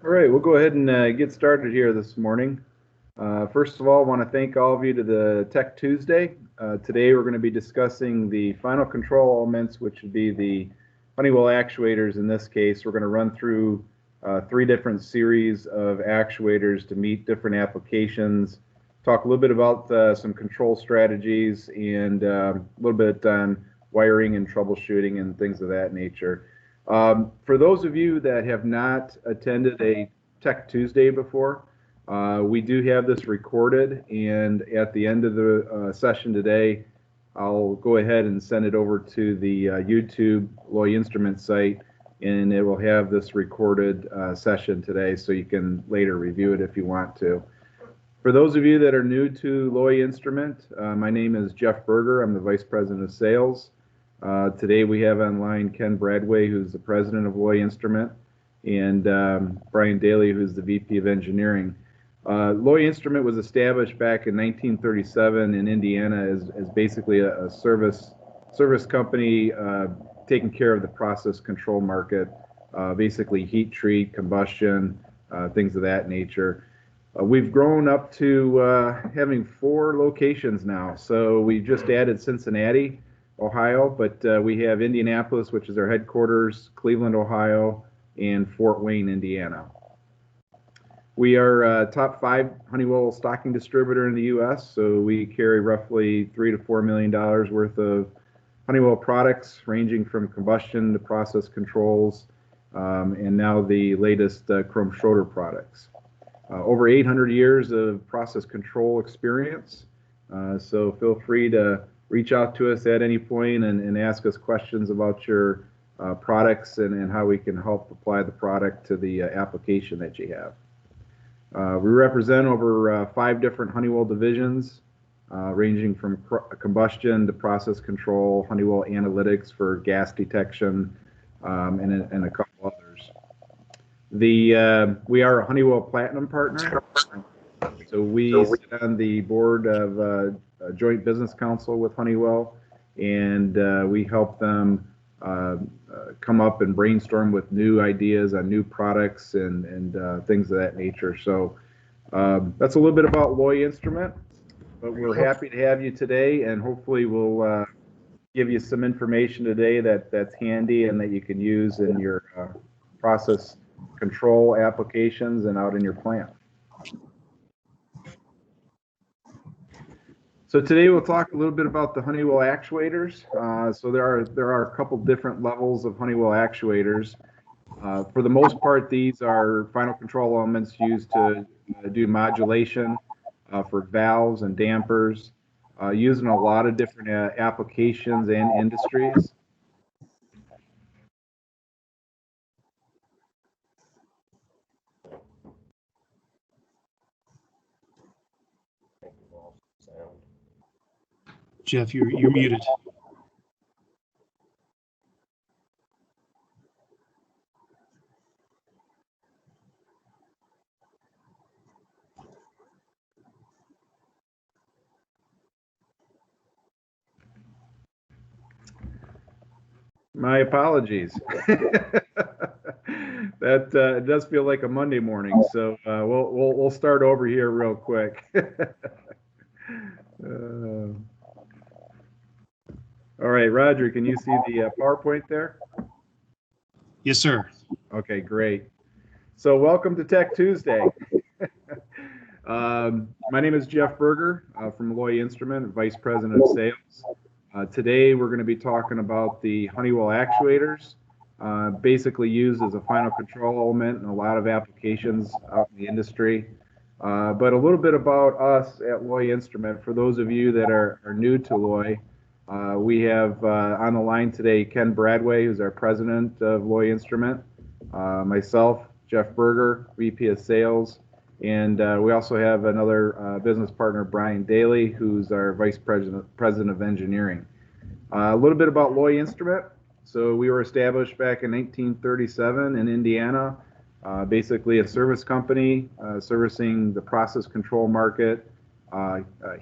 All right, we'll go ahead and get started here this morning. First of all, I want to thank all of you to the Tech Tuesday. Today we're going to be discussing the final control elements, which would be the Honeywell actuators in this case. We're going to run through 3 different series of actuators to meet different applications, talk a little bit about some control strategies, and a little bit on wiring and troubleshooting and things of that nature. For those of you that have not attended a Tech Tuesday before, we do have this recorded, and at the end of the session today, I'll go ahead and send it over to the YouTube Loy Instrument site, and it will have this recorded session today, so you can later review it if you want to. For those of you that are new to Loy Instrument, my name is Jeff Berger. I'm the Vice President of Sales. Today we have online Ken Bradway, who's the President of Loy Instrument, and Brian Daly, who's the VP of Engineering. Loy Instrument was established back in 1937 in Indiana as basically a service company taking care of the process control market, basically heat treat, combustion, things of that nature. We've grown up to having 4 locations now. So we just added Cincinnati, Ohio, but we have Indianapolis, which is our headquarters, Cleveland, Ohio, and Fort Wayne, Indiana. We are a top 5 Honeywell stocking distributor in the U.S., so we carry roughly $3 to $4 million worth of Honeywell products, ranging from combustion to process controls, and now the latest KromAmericas products. Over 800 years of process control experience, so feel free to reach out to us at any point and ask us questions about your products and how we can help apply the product to the application that you have. We represent over 5 different Honeywell divisions, ranging from combustion to process control, Honeywell Analytics for gas detection, and a couple others. We are a Honeywell Platinum partner, so we sit on the board of a joint business council with Honeywell, and we help them come up and brainstorm with new ideas on new products and things of that nature. So that's a little bit about Loy Instrument, but we're happy to have you today, and hopefully we'll give you some information today that's handy and that you can use in your process control applications and out in your plant. So today we'll talk a little bit about the Honeywell actuators. So there are a couple different levels of Honeywell actuators. For the most part, these are final control elements used to do modulation for valves and dampers, used in a lot of different applications and industries. Jeff, you're muted. My apologies. That it does feel like a Monday morning, so we'll start over here real quick. All right, Roger, can you see the PowerPoint there? Yes, sir. Okay, great. So welcome to Tech Tuesday. My name is Jeff Berger from Loy Instrument, Vice President of Sales. Today we're going to be talking about the Honeywell actuators, basically used as a final control element in a lot of applications out in the industry. But a little bit about us at Loy Instrument. For those of you that are new to Loy, we have on the line today Ken Bradway, who's our president of Loy Instrument, myself, Jeff Berger, VP of Sales, and we also have another business partner, Brian Daly, who's our vice president of engineering. A little bit about Loy Instrument. So we were established back in 1937 in Indiana, basically a service company servicing the process control market,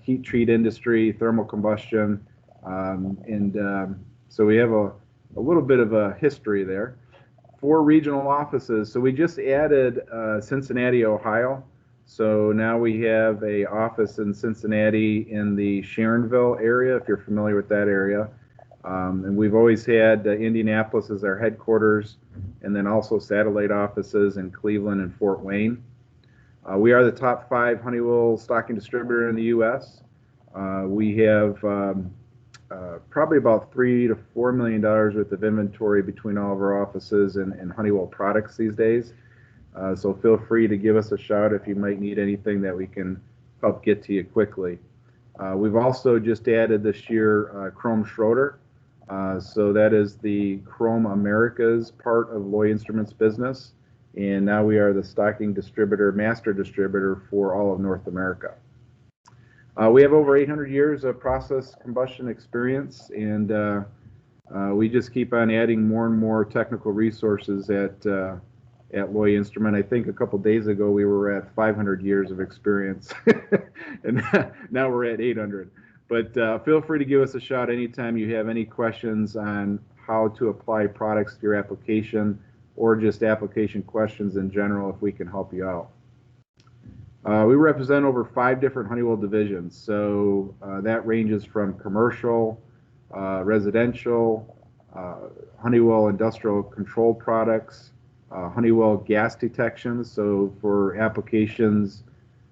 heat treat industry, thermal combustion, so we have a little bit of a history there. 4 regional offices. So we just added Cincinnati, Ohio. So now we have a office in Cincinnati in the Sharonville area, if you're familiar with that area. And we've always had Indianapolis as our headquarters, and then also satellite offices in Cleveland and Fort Wayne. We are the top 5 Honeywell stocking distributor in the U.S. We have probably about $3 to $4 million worth of inventory between all of our offices and Honeywell products these days. So feel free to give us a shout if you might need anything that we can help get to you quickly. We've also just added this year Schroeder. So that is the KromAmericas part of Loy Instrument's business. And now we are the stocking distributor, master distributor for all of North America. We have over 800 years of process combustion experience, and we just keep on adding more and more technical resources at Loy Instrument. I think a couple days ago we were at 500 years of experience, and now we're at 800. But feel free to give us a shout anytime you have any questions on how to apply products to your application, or just application questions in general, if we can help you out. We represent over 5 different Honeywell divisions, so that ranges from commercial, residential, Honeywell industrial control products, Honeywell gas detection, so for applications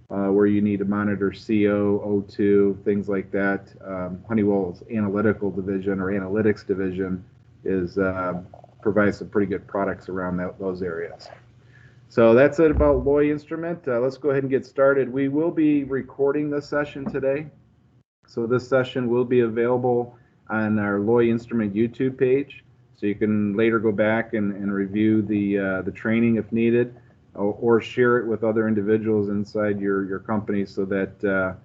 where you need to monitor CO, O2, things like that. Honeywell's analytical division or analytics division provides some pretty good products around those areas. So that's it about Loy Instrument. Let's go ahead and get started. We will be recording this session today. So this session will be available on our Loy Instrument YouTube page. So you can later go back and review the training if needed, or share it with other individuals inside your company so that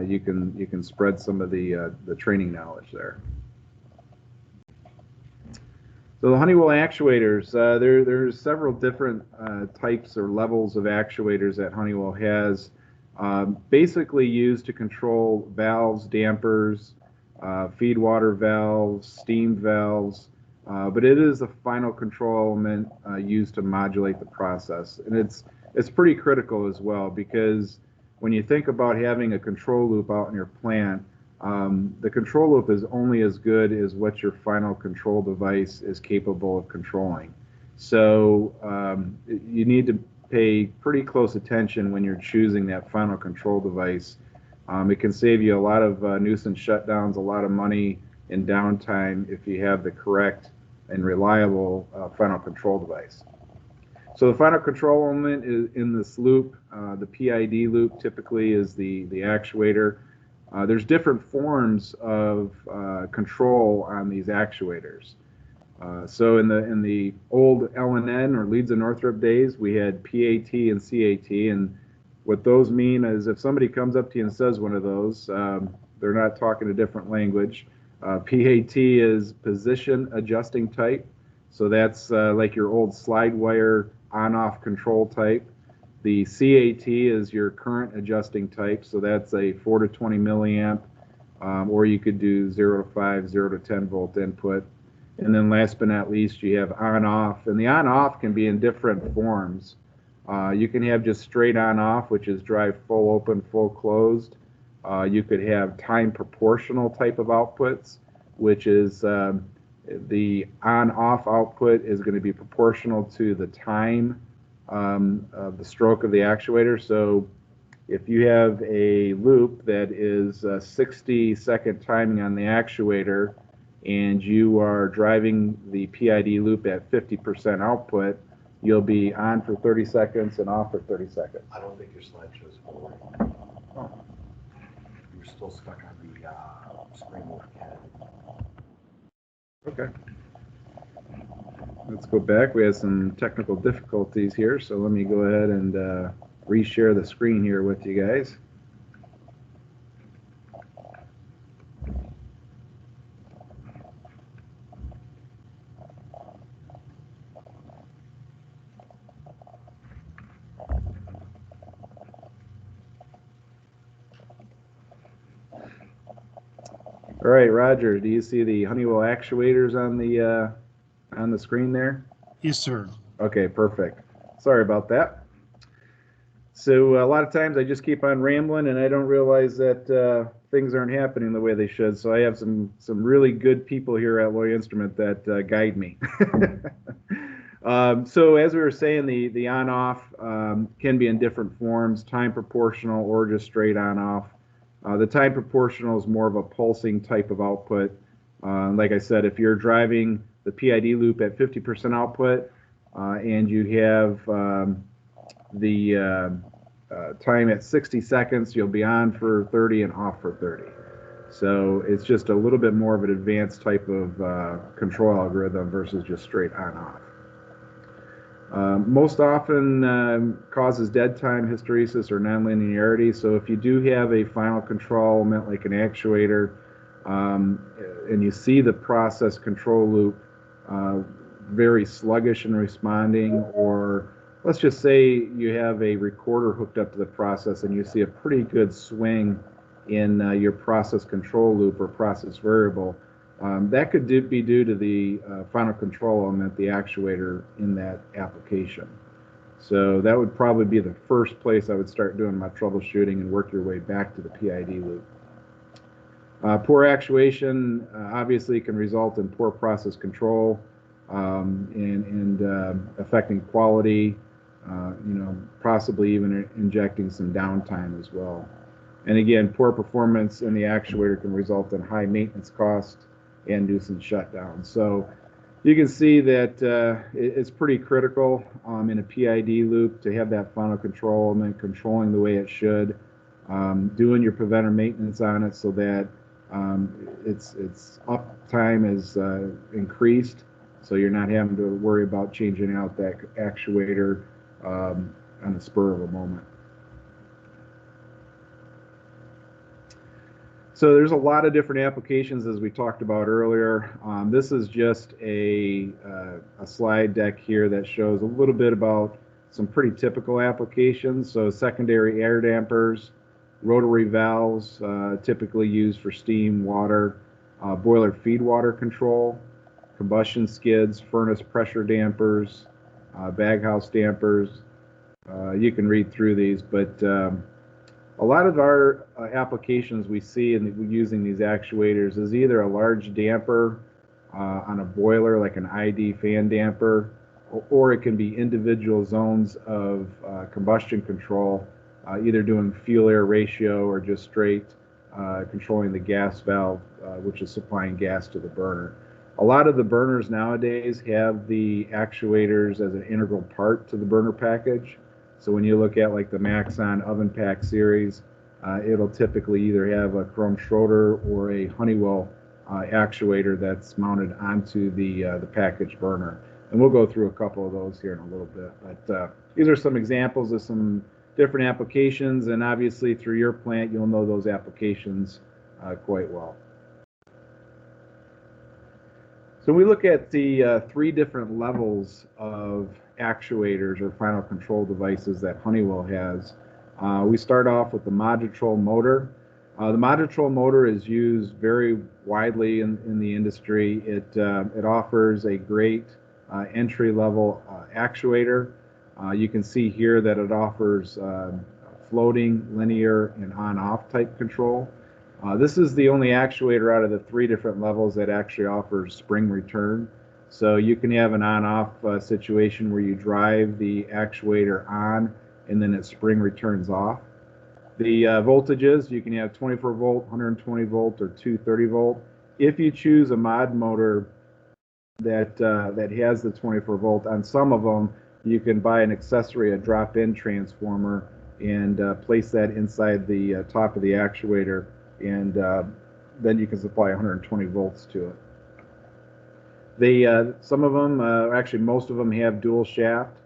you can spread some of the training knowledge there. So the Honeywell actuators, there's several different types or levels of actuators that Honeywell has, basically used to control valves, dampers, feed water valves, steam valves, but it is the final control element used to modulate the process. And it's pretty critical as well, because when you think about having a control loop out in your plant, the control loop is only as good as what your final control device is capable of controlling. So you need to pay pretty close attention when you're choosing that final control device. It can save you a lot of nuisance shutdowns, a lot of money in downtime if you have the correct and reliable final control device. So the final control element is in this loop. The PID loop typically is the actuator. There's different forms of control on these actuators. So in the old L&N or Leeds and Northrop days, we had PAT and CAT, and what those mean is if somebody comes up to you and says one of those, they're not talking a different language. PAT is position adjusting type, so that's like your old slide wire on-off control type. The CAT is your current adjusting type, so that's a 4 to 20 milliamp, or you could do 0 to 5, 0 to 10 volt input. And then last but not least, you have on-off, and the on-off can be in different forms. You can have just straight on-off, which is drive full open, full closed. You could have time proportional type of outputs, which is the on-off output is going to be proportional to the time of the stroke of the actuator. So if you have a loop that is 60-second timing on the actuator, and you are driving the PID loop at 50% output, you'll be on for 30 seconds and off for 30 seconds. I don't think your slideshow is forward. Oh. You're still stuck on the screen with Ken. Okay. Let's go back. We have some technical difficulties here, so let me go ahead and reshare the screen here with you guys. All right, Roger, do you see the Honeywell actuators on the screen there? Yes, sir. Okay, perfect. Sorry about that. So a lot of times I just keep on rambling and I don't realize that things aren't happening the way they should. So I have some really good people here at Loy Instrument that guide me. So as we were saying, the on-off can be in different forms, time proportional or just straight on-off. The time proportional is more of a pulsing type of output. Like I said, if you're driving the PID loop at 50% output and you have the time at 60 seconds, you'll be on for 30 and off for 30. So it's just a little bit more of an advanced type of control algorithm versus just straight on-off. Most often causes dead time hysteresis or nonlinearity. So if you do have a final control element like an actuator and you see the process control loop very sluggish in responding, or let's just say you have a recorder hooked up to the process and you see a pretty good swing in your process control loop or process variable, that could be due to the final control element, the actuator in that application. So that would probably be the first place I would start doing my troubleshooting and work your way back to the PID loop. Poor actuation obviously can result in poor process control and affecting quality, possibly even injecting some downtime as well. And again, poor performance in the actuator can result in high maintenance costs and nuisance shutdowns. So you can see that it's pretty critical in a PID loop to have that final control element controlling the way it should, doing your preventative maintenance on it so that its uptime is increased, so you're not having to worry about changing out that actuator on the spur of a moment. So there's a lot of different applications as we talked about earlier. This is just a slide deck here that shows a little bit about some pretty typical applications. So secondary air dampers, rotary valves, typically used for steam, water, boiler feed water control, combustion skids, furnace pressure dampers, baghouse dampers. You can read through these, but a lot of our applications we see in using these actuators is either a large damper on a boiler like an ID fan damper, or it can be individual zones of combustion control, either doing fuel-air ratio or just straight controlling the gas valve, which is supplying gas to the burner. A lot of the burners nowadays have the actuators as an integral part to the burner package. So when you look at like the Maxon oven pack series, it'll typically either have a KromAmericas or a Honeywell actuator that's mounted onto the package burner. And we'll go through a couple of those here in a little bit. But these are some examples of some different applications, and obviously through your plant you'll know those applications quite well. So we look at the three different levels of actuators or final control devices that Honeywell has. We start off with the MODUTROL motor. The MODUTROL motor is used very widely in the industry. It offers a great entry-level actuator. You can see here that it offers floating, linear, and on-off type control. This is the only actuator out of the three different levels that actually offers spring return. So you can have an on-off situation where you drive the actuator on and then it spring returns off. The voltages, you can have 24 volt, 120 volt, or 230 volt. If you choose a mod motor that has the 24 volt, on some of them you can buy an accessory, a drop-in transformer, and place that inside the top of the actuator, and then you can supply 120 volts to it. Some of them, actually most of them, have dual shaft.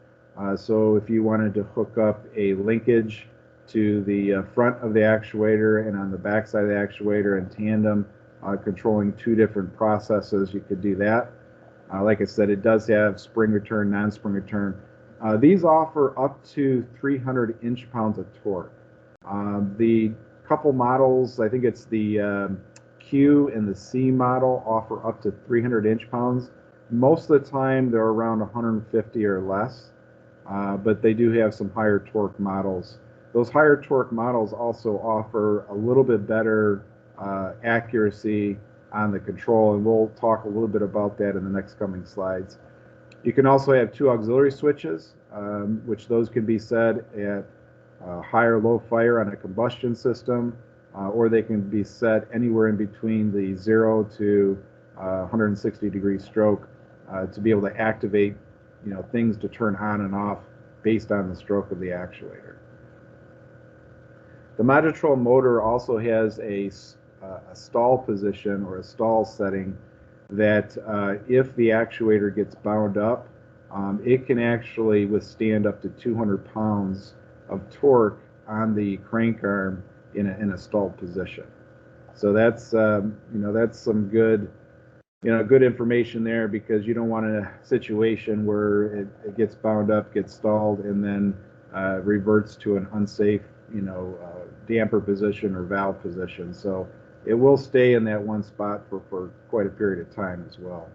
So if you wanted to hook up a linkage to the front of the actuator and on the back side of the actuator in tandem, controlling two different processes, you could do that. Like I said, it does have spring return, non-spring return. These offer up to 300 inch-pounds of torque. The couple models, I think it's the Q and the C model, offer up to 300 inch-pounds. Most of the time they're around 150 or less, but they do have some higher torque models. Those higher torque models also offer a little bit better accuracy on the control, and we'll talk a little bit about that in the next coming slides. You can also have two auxiliary switches, which those can be set at high or low fire on a combustion system, or they can be set anywhere in between the 0 to 160-degree stroke to be able to activate, things to turn on and off based on the stroke of the actuator. The MODUTROL motor also has a stall position or a stall setting that if the actuator gets bound up, it can actually withstand up to 200 pounds of torque on the crank arm in a stalled position. So that's that's some good good information there, because you don't want a situation where it gets bound up, gets stalled, and then reverts to an unsafe damper position or valve position. So it will stay in that one spot for quite a period of time as well.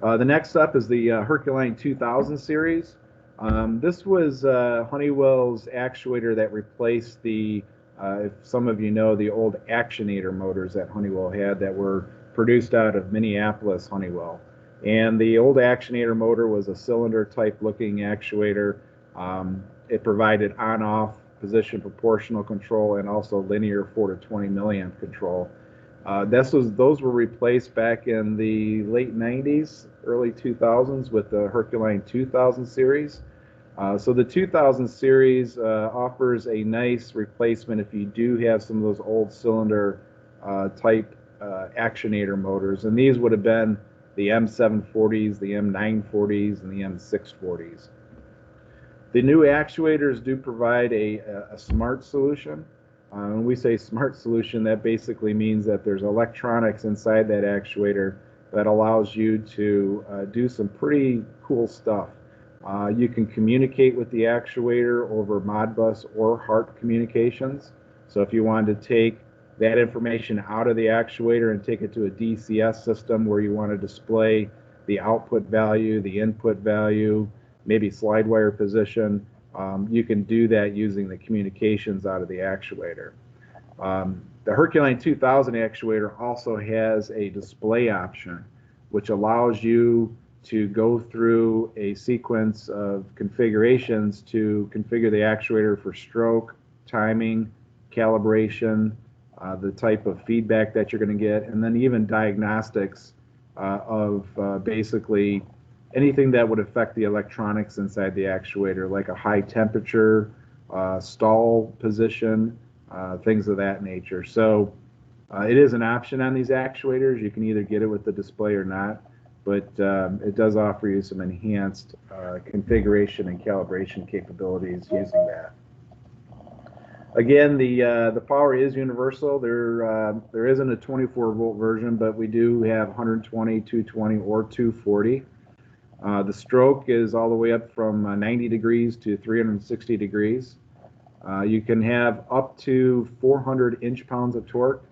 The next up is the HERCULINE 2000 series. This was Honeywell's actuator that replaced the, if some of you know, the old Actuator motors that Honeywell had that were produced out of Minneapolis, Honeywell. And the old Actuator motor was a cylinder type looking actuator. It provided on-off position proportional control and also linear 4 to 20 milliamp control. Those were replaced back in the late 90s, early 2000s with the HERCULINE 2000 series. So the 2000 series offers a nice replacement if you do have some of those old cylinder type Actuator motors, and these would have been the M740s, the M940s, and the M640s. The new actuators do provide a smart solution. When we say smart solution, that basically means that there's electronics inside that actuator that allows you to do some pretty cool stuff. You can communicate with the actuator over Modbus or HART communications. So if you wanted to take that information out of the actuator and take it to a DCS system where you want to display the output value, the input value, maybe slide wire position, you can do that using the communications out of the actuator. The HERCULINE 2000 actuator also has a display option, which allows you to go through a sequence of configurations to configure the actuator for stroke, timing, calibration, the type of feedback that you're going to get, and then even diagnostics of basically anything that would affect the electronics inside the actuator, like a high temperature, stall position, things of that nature. So it is an option on these actuators. You can either get it with the display or not, but it does offer you some enhanced configuration and calibration capabilities using that. Again, the power is universal. There isn't a 24-volt version, but we do have 120, 220, or 240. The stroke is all the way up from 90 degrees to 360 degrees. You can have up to 400 inch-pounds of torque.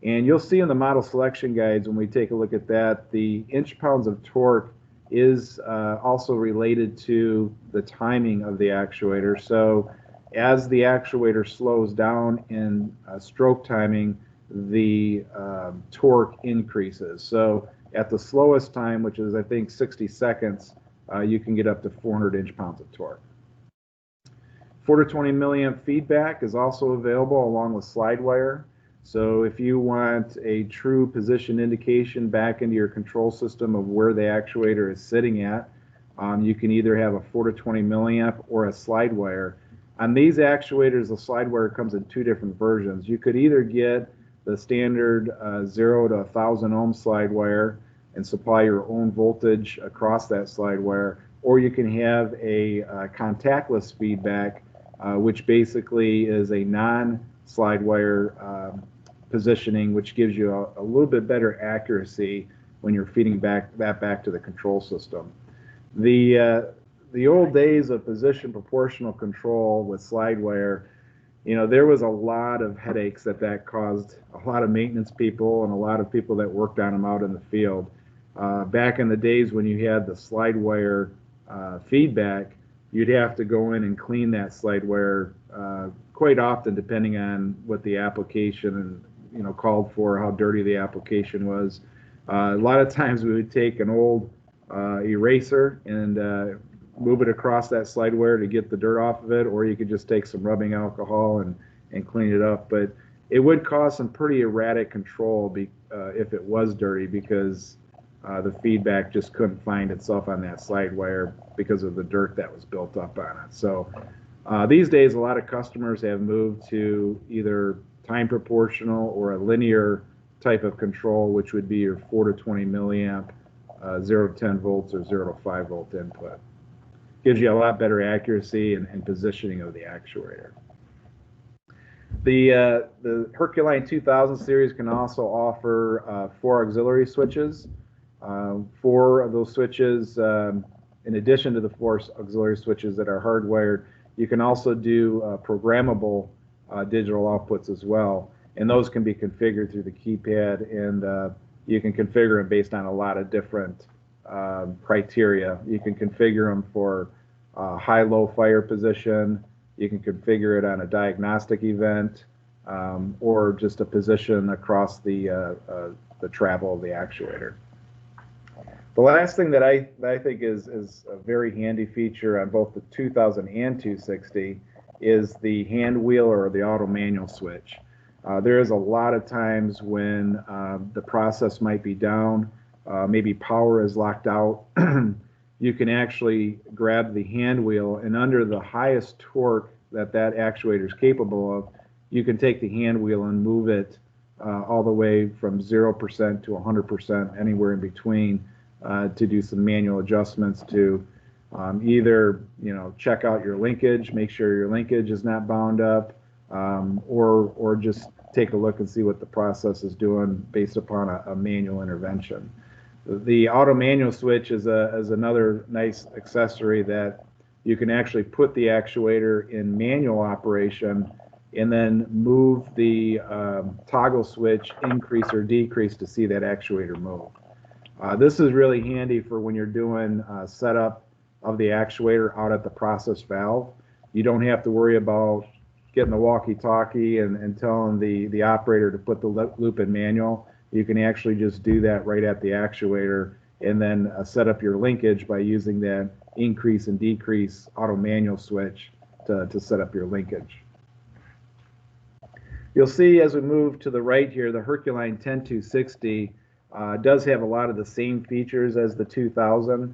And you'll see in the model selection guides when we take a look at that, the inch-pounds of torque is also related to the timing of the actuator. So as the actuator slows down in stroke timing, the torque increases. So at the slowest time, which is I think 60 seconds, you can get up to 400 inch-pounds of torque. 4 to 20 milliamp feedback is also available along with slide wire. So if you want a true position indication back into your control system of where the actuator is sitting at, you can either have a 4 to 20 milliamp or a slide wire. On these actuators, the slide wire comes in two different versions. You could either get the standard 0 to 1,000 ohm slide wire and supply your own voltage across that slide wire, or you can have a contactless feedback, which basically is a non-slide wire positioning, which gives you a little bit better accuracy when you're feeding that back to the control system. The old days of position proportional control with slide wire, there was a lot of headaches that caused a lot of maintenance people and a lot of people that worked on them out in the field. Back in the days when you had the slide wire feedback, you'd have to go in and clean that slide wire quite often, depending on what the application called for, how dirty the application was. A lot of times we would take an old eraser and move it across that slide wire to get the dirt off of it, or you could just take some rubbing alcohol and clean it up. But it would cause some pretty erratic control if it was dirty, because the feedback just couldn't find itself on that slide wire because of the dirt that was built up on it. So these days, a lot of customers have moved to either time proportional or a linear type of control, which would be your 4 to 20 milliamp, 0 to 10 volts, or 0 to 5 volt input. Gives you a lot better accuracy and positioning of the actuator. The HERCULINE 2000 series can also offer 4 auxiliary switches. 4 of those switches, in addition to the 4 auxiliary switches that are hardwired, you can also do programmable digital outputs as well. And those can be configured through the keypad, and you can configure them based on a lot of different criteria. You can configure them for high-low fire position. You can configure it on a diagnostic event, or just a position across the travel of the actuator. The last thing that I think is a very handy feature on both the 2000 and 260 is the hand wheel or the auto manual switch. There is a lot of times when the process might be down, maybe power is locked out. You can actually grab the hand wheel, and under the highest torque that actuator is capable of, you can take the hand wheel and move it all the way from 0% to 100%, anywhere in between, to do some manual adjustments to either check out your linkage, make sure your linkage is not bound up, or just take a look and see what the process is doing based upon a manual intervention. The auto manual switch is another nice accessory that you can actually put the actuator in manual operation and then move the toggle switch, increase or decrease, to see that actuator move. This is really handy for when you're doing setup of the actuator out at the process valve. You don't have to worry about getting the walkie-talkie and telling the operator to put the loop in manual. You can actually just do that right at the actuator, and then set up your linkage by using that increase and decrease auto manual switch to set up your linkage. You'll see as we move to the right here, the HERCULINE 10260 does have a lot of the same features as the 2000.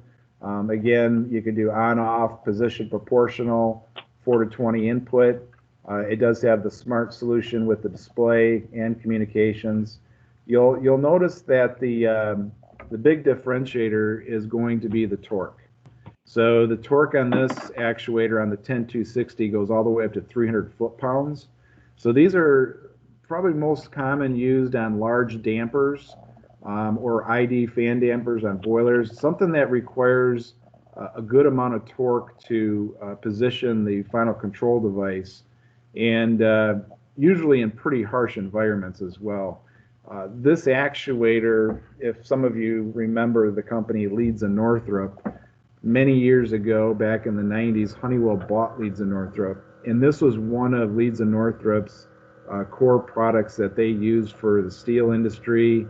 Again, you can do on-off, position proportional, 4 to 20 input. It does have the smart solution with the display and communications. You'll notice that the big differentiator is going to be the torque. So the torque on this actuator on the 10260 goes all the way up to 300 foot-pounds. So these are probably most common used on large dampers, or ID fan dampers on boilers, something that requires a good amount of torque to position the final control device, and usually in pretty harsh environments as well. This actuator, if some of you remember the company Leeds and Northrop, many years ago, back in the 90s, Honeywell bought Leeds and Northrop, and this was one of Leeds and Northrop's core products that they used for the steel industry,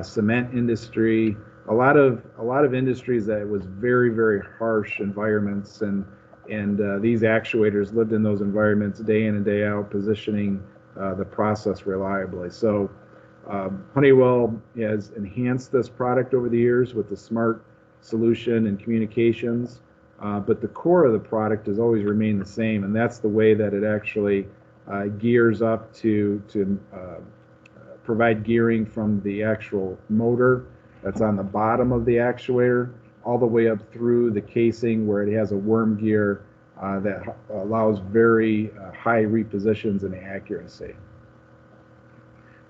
cement industry, a lot of industries that was very, very harsh environments, and these actuators lived in those environments day in and day out, positioning the process reliably. So Honeywell has enhanced this product over the years with the smart solution and communications, but the core of the product has always remained the same, and that's the way that it actually gears up to provide gearing from the actual motor that's on the bottom of the actuator all the way up through the casing, where it has a worm gear that allows very high repositions and accuracy.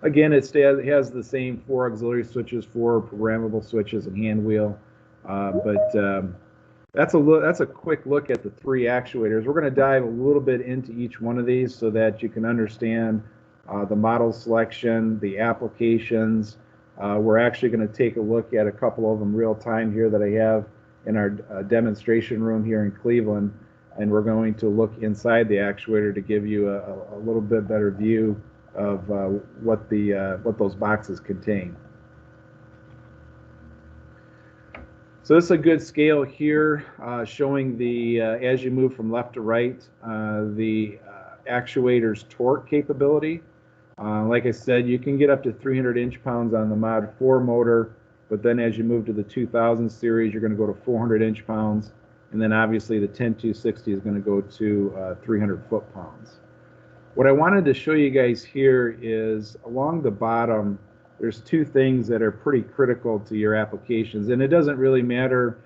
Again, it has the same 4 auxiliary switches, 4 programmable switches, and hand wheel, but that's a quick look at the three actuators. We're going to dive a little bit into each one of these so that you can understand the model selection, the applications. We're actually going to take a look at a couple of them real time here that I have in our demonstration room here in Cleveland, and we're going to look inside the actuator to give you a little bit better view of what those boxes contain. So this is a good scale here showing the, as you move from left to right, the actuator's torque capability. Like I said, you can get up to 300 inch-pounds on the Mod 4 motor, but then as you move to the 2000 series, you're going to go to 400 inch-pounds, and then obviously the 10260 is going to go to 300 foot-pounds. What I wanted to show you guys here is along the bottom, there's two things that are pretty critical to your applications, and it doesn't really matter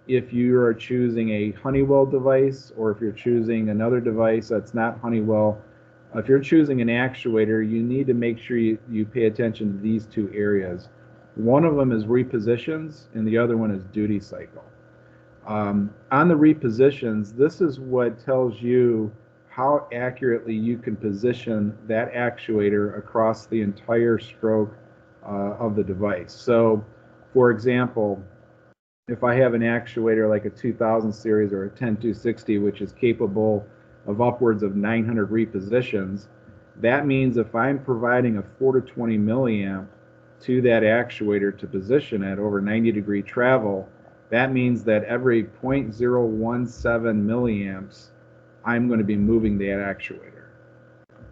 if you are choosing a Honeywell device or if you're choosing another device that's not Honeywell. If you're choosing an actuator, you need to make sure you pay attention to these two areas. One of them is repositions, and the other one is duty cycle. On the repositions, this is what tells you how accurately you can position that actuator across the entire stroke of the device. So, for example, if I have an actuator like a 2000 series or a 10260, which is capable of upwards of 900 repositions, that means if I'm providing a 4 to 20 milliamp to that actuator to position at over 90-degree travel, that means that every 0.017 milliamps, I'm going to be moving that actuator.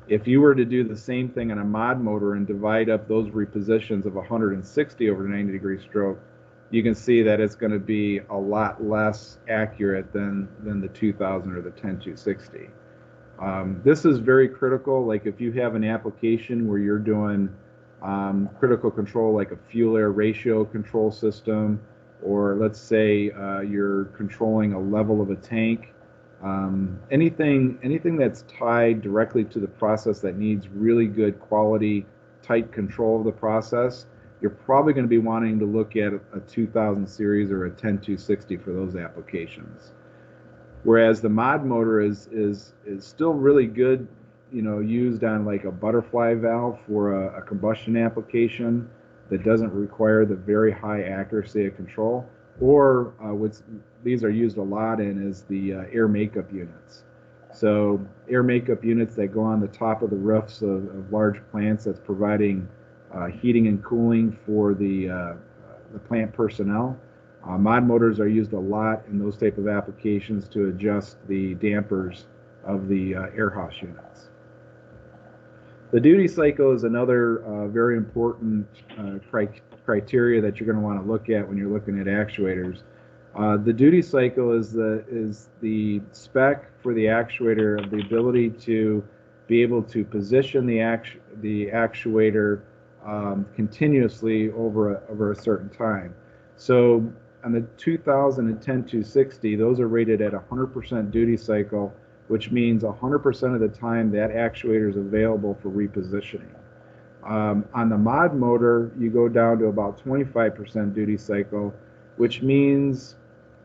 If you were to do the same thing on a mod motor and divide up those repositions of 160 over 90-degree stroke, you can see that it's going to be a lot less accurate than the 2000 or the 10260. This is very critical. Like if you have an application where you're doing critical control like a fuel-air ratio control system, or let's say you're controlling a level of a tank, anything that's tied directly to the process that needs really good quality, tight control of the process, you're probably going to be wanting to look at a 2000 series or a 10260 for those applications. Whereas the mod motor is still really good, you know, used on like a butterfly valve for a combustion application that doesn't require the very high accuracy of control, or these are used a lot in is the air makeup units. So air makeup units that go on the top of the roofs of large plants that's providing heating and cooling for the plant personnel. Mod motors are used a lot in those type of applications to adjust the dampers of the air house units. The duty cycle is another very important criteria that you're going to want to look at when you're looking at actuators. The duty cycle is the spec for the actuator of the ability to be able to position the actuator continuously over a certain time. So on the 2000 and 10260, those are rated at 100% duty cycle, which means 100% of the time that actuator is available for repositioning. On the mod motor, you go down to about 25% duty cycle, which means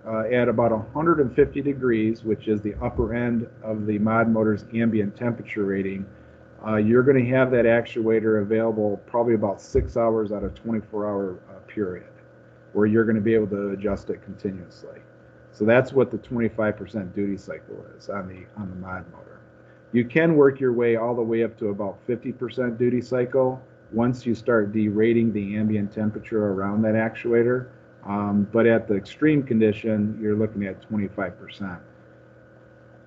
at about 150 degrees, which is the upper end of the mod motor's ambient temperature rating, you're going to have that actuator available probably about 6 hours out of 24-hour period, where you're going to be able to adjust it continuously. So that's what the 25% duty cycle is on the mod motor. You can work your way all the way up to about 50% duty cycle once you start derating the ambient temperature around that actuator. But at the extreme condition, you're looking at 25%.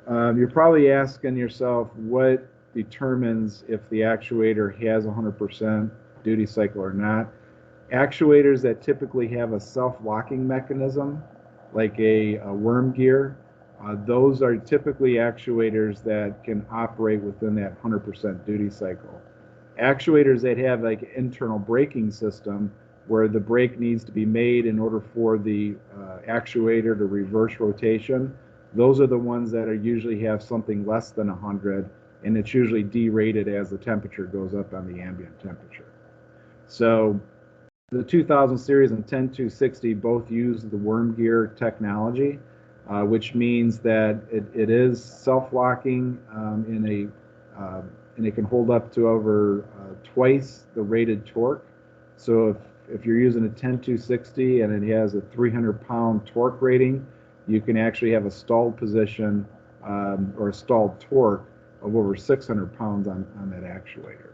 You're probably asking yourself what determines if the actuator has 100% duty cycle or not. Actuators that typically have a self-locking mechanism, like a worm gear, those are typically actuators that can operate within that 100% duty cycle. Actuators that have like an internal braking system, where the brake needs to be made in order for the actuator to reverse rotation, those are the ones that usually have something less than 100, and it's usually derated as the temperature goes up on the ambient temperature. So the 2000 series and 10260 both use the worm gear technology. which means that it is self-locking and it can hold up to over twice the rated torque. So if you're using a 10260 and it has a 300-pound torque rating, you can actually have a stalled position or a stalled torque of over 600 pounds on that actuator.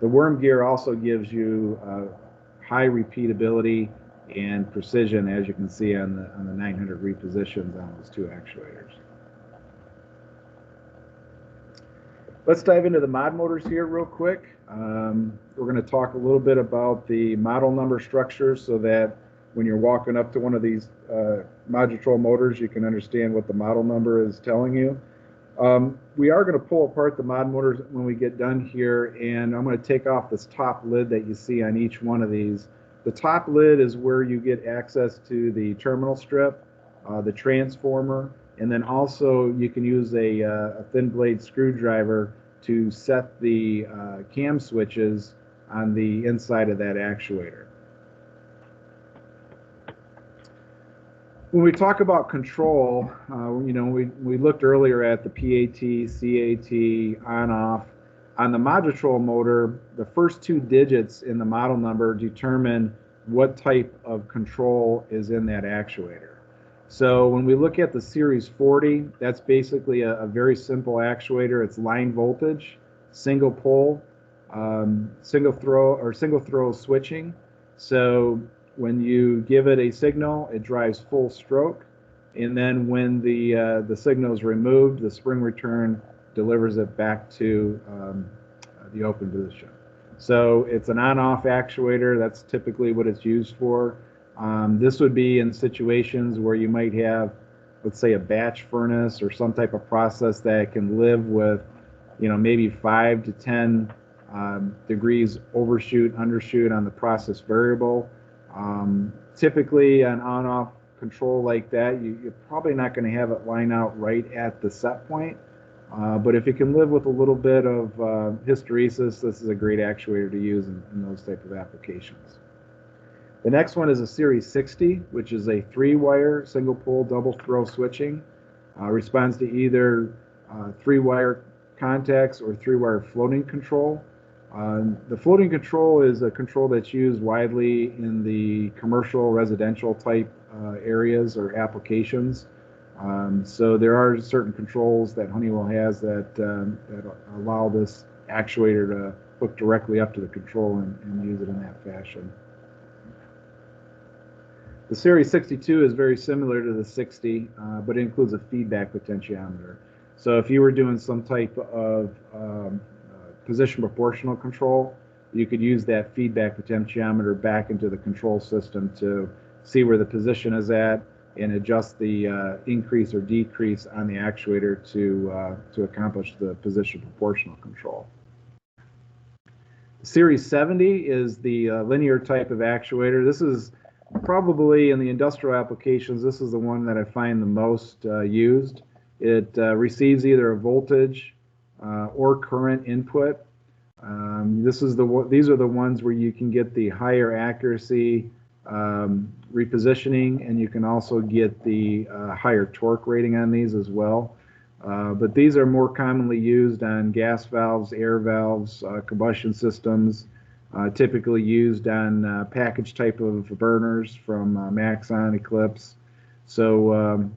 The worm gear also gives you high repeatability and precision, as you can see on the 900 repositions on those two actuators. Let's dive into the mod motors here real quick. We're going to talk a little bit about the model number structure so that when you're walking up to one of these MODUTROL motors, you can understand what the model number is telling you. We are going to pull apart the mod motors when we get done here, and I'm going to take off this top lid that you see on each one of these. The top lid is where you get access to the terminal strip, the transformer, and then also you can use a thin blade screwdriver to set the cam switches on the inside of that actuator. When we talk about control, you know, we looked earlier at the PAT, CAT, on-off. On the MODUTROL motor, the first two digits in the model number determine what type of control is in that actuator. So when we look at the Series 40, that's basically a very simple actuator. It's line voltage, single pole, single throw switching. So when you give it a signal, it drives full stroke, and then when the signal is removed, the spring return delivers it back to the open position. So it's an on-off actuator. That's typically what it's used for. This would be in situations where you might have, let's say, a batch furnace or some type of process that can live with, you know, maybe 5 to 10 degrees overshoot, undershoot on the process variable. Typically, an on-off control like that, you're probably not going to have it line out right at the set point. But if you can live with a little bit of hysteresis, this is a great actuator to use in those type of applications. The next one is a Series 60, which is a 3-wire single pole double throw switching. Responds to either 3-wire contacts or 3-wire floating control. The floating control is a control that's used widely in the commercial residential type areas or applications. So there are certain controls that Honeywell has that allow this actuator to hook directly up to the control and use it in that fashion. The Series 62 is very similar to the 60, but it includes a feedback potentiometer. So if you were doing some type of position proportional control, you could use that feedback potentiometer back into the control system to see where the position is at and adjust the increase or decrease on the actuator to accomplish the position proportional control. Series 70 is the linear type of actuator. This is probably in the industrial applications, this is the one that I find the most used. It receives either a voltage or current input. These are the ones where you can get the higher accuracy repositioning, and you can also get the higher torque rating on these as well. But these are more commonly used on gas valves, air valves, combustion systems, typically used on package type of burners from Maxon, Eclipse. So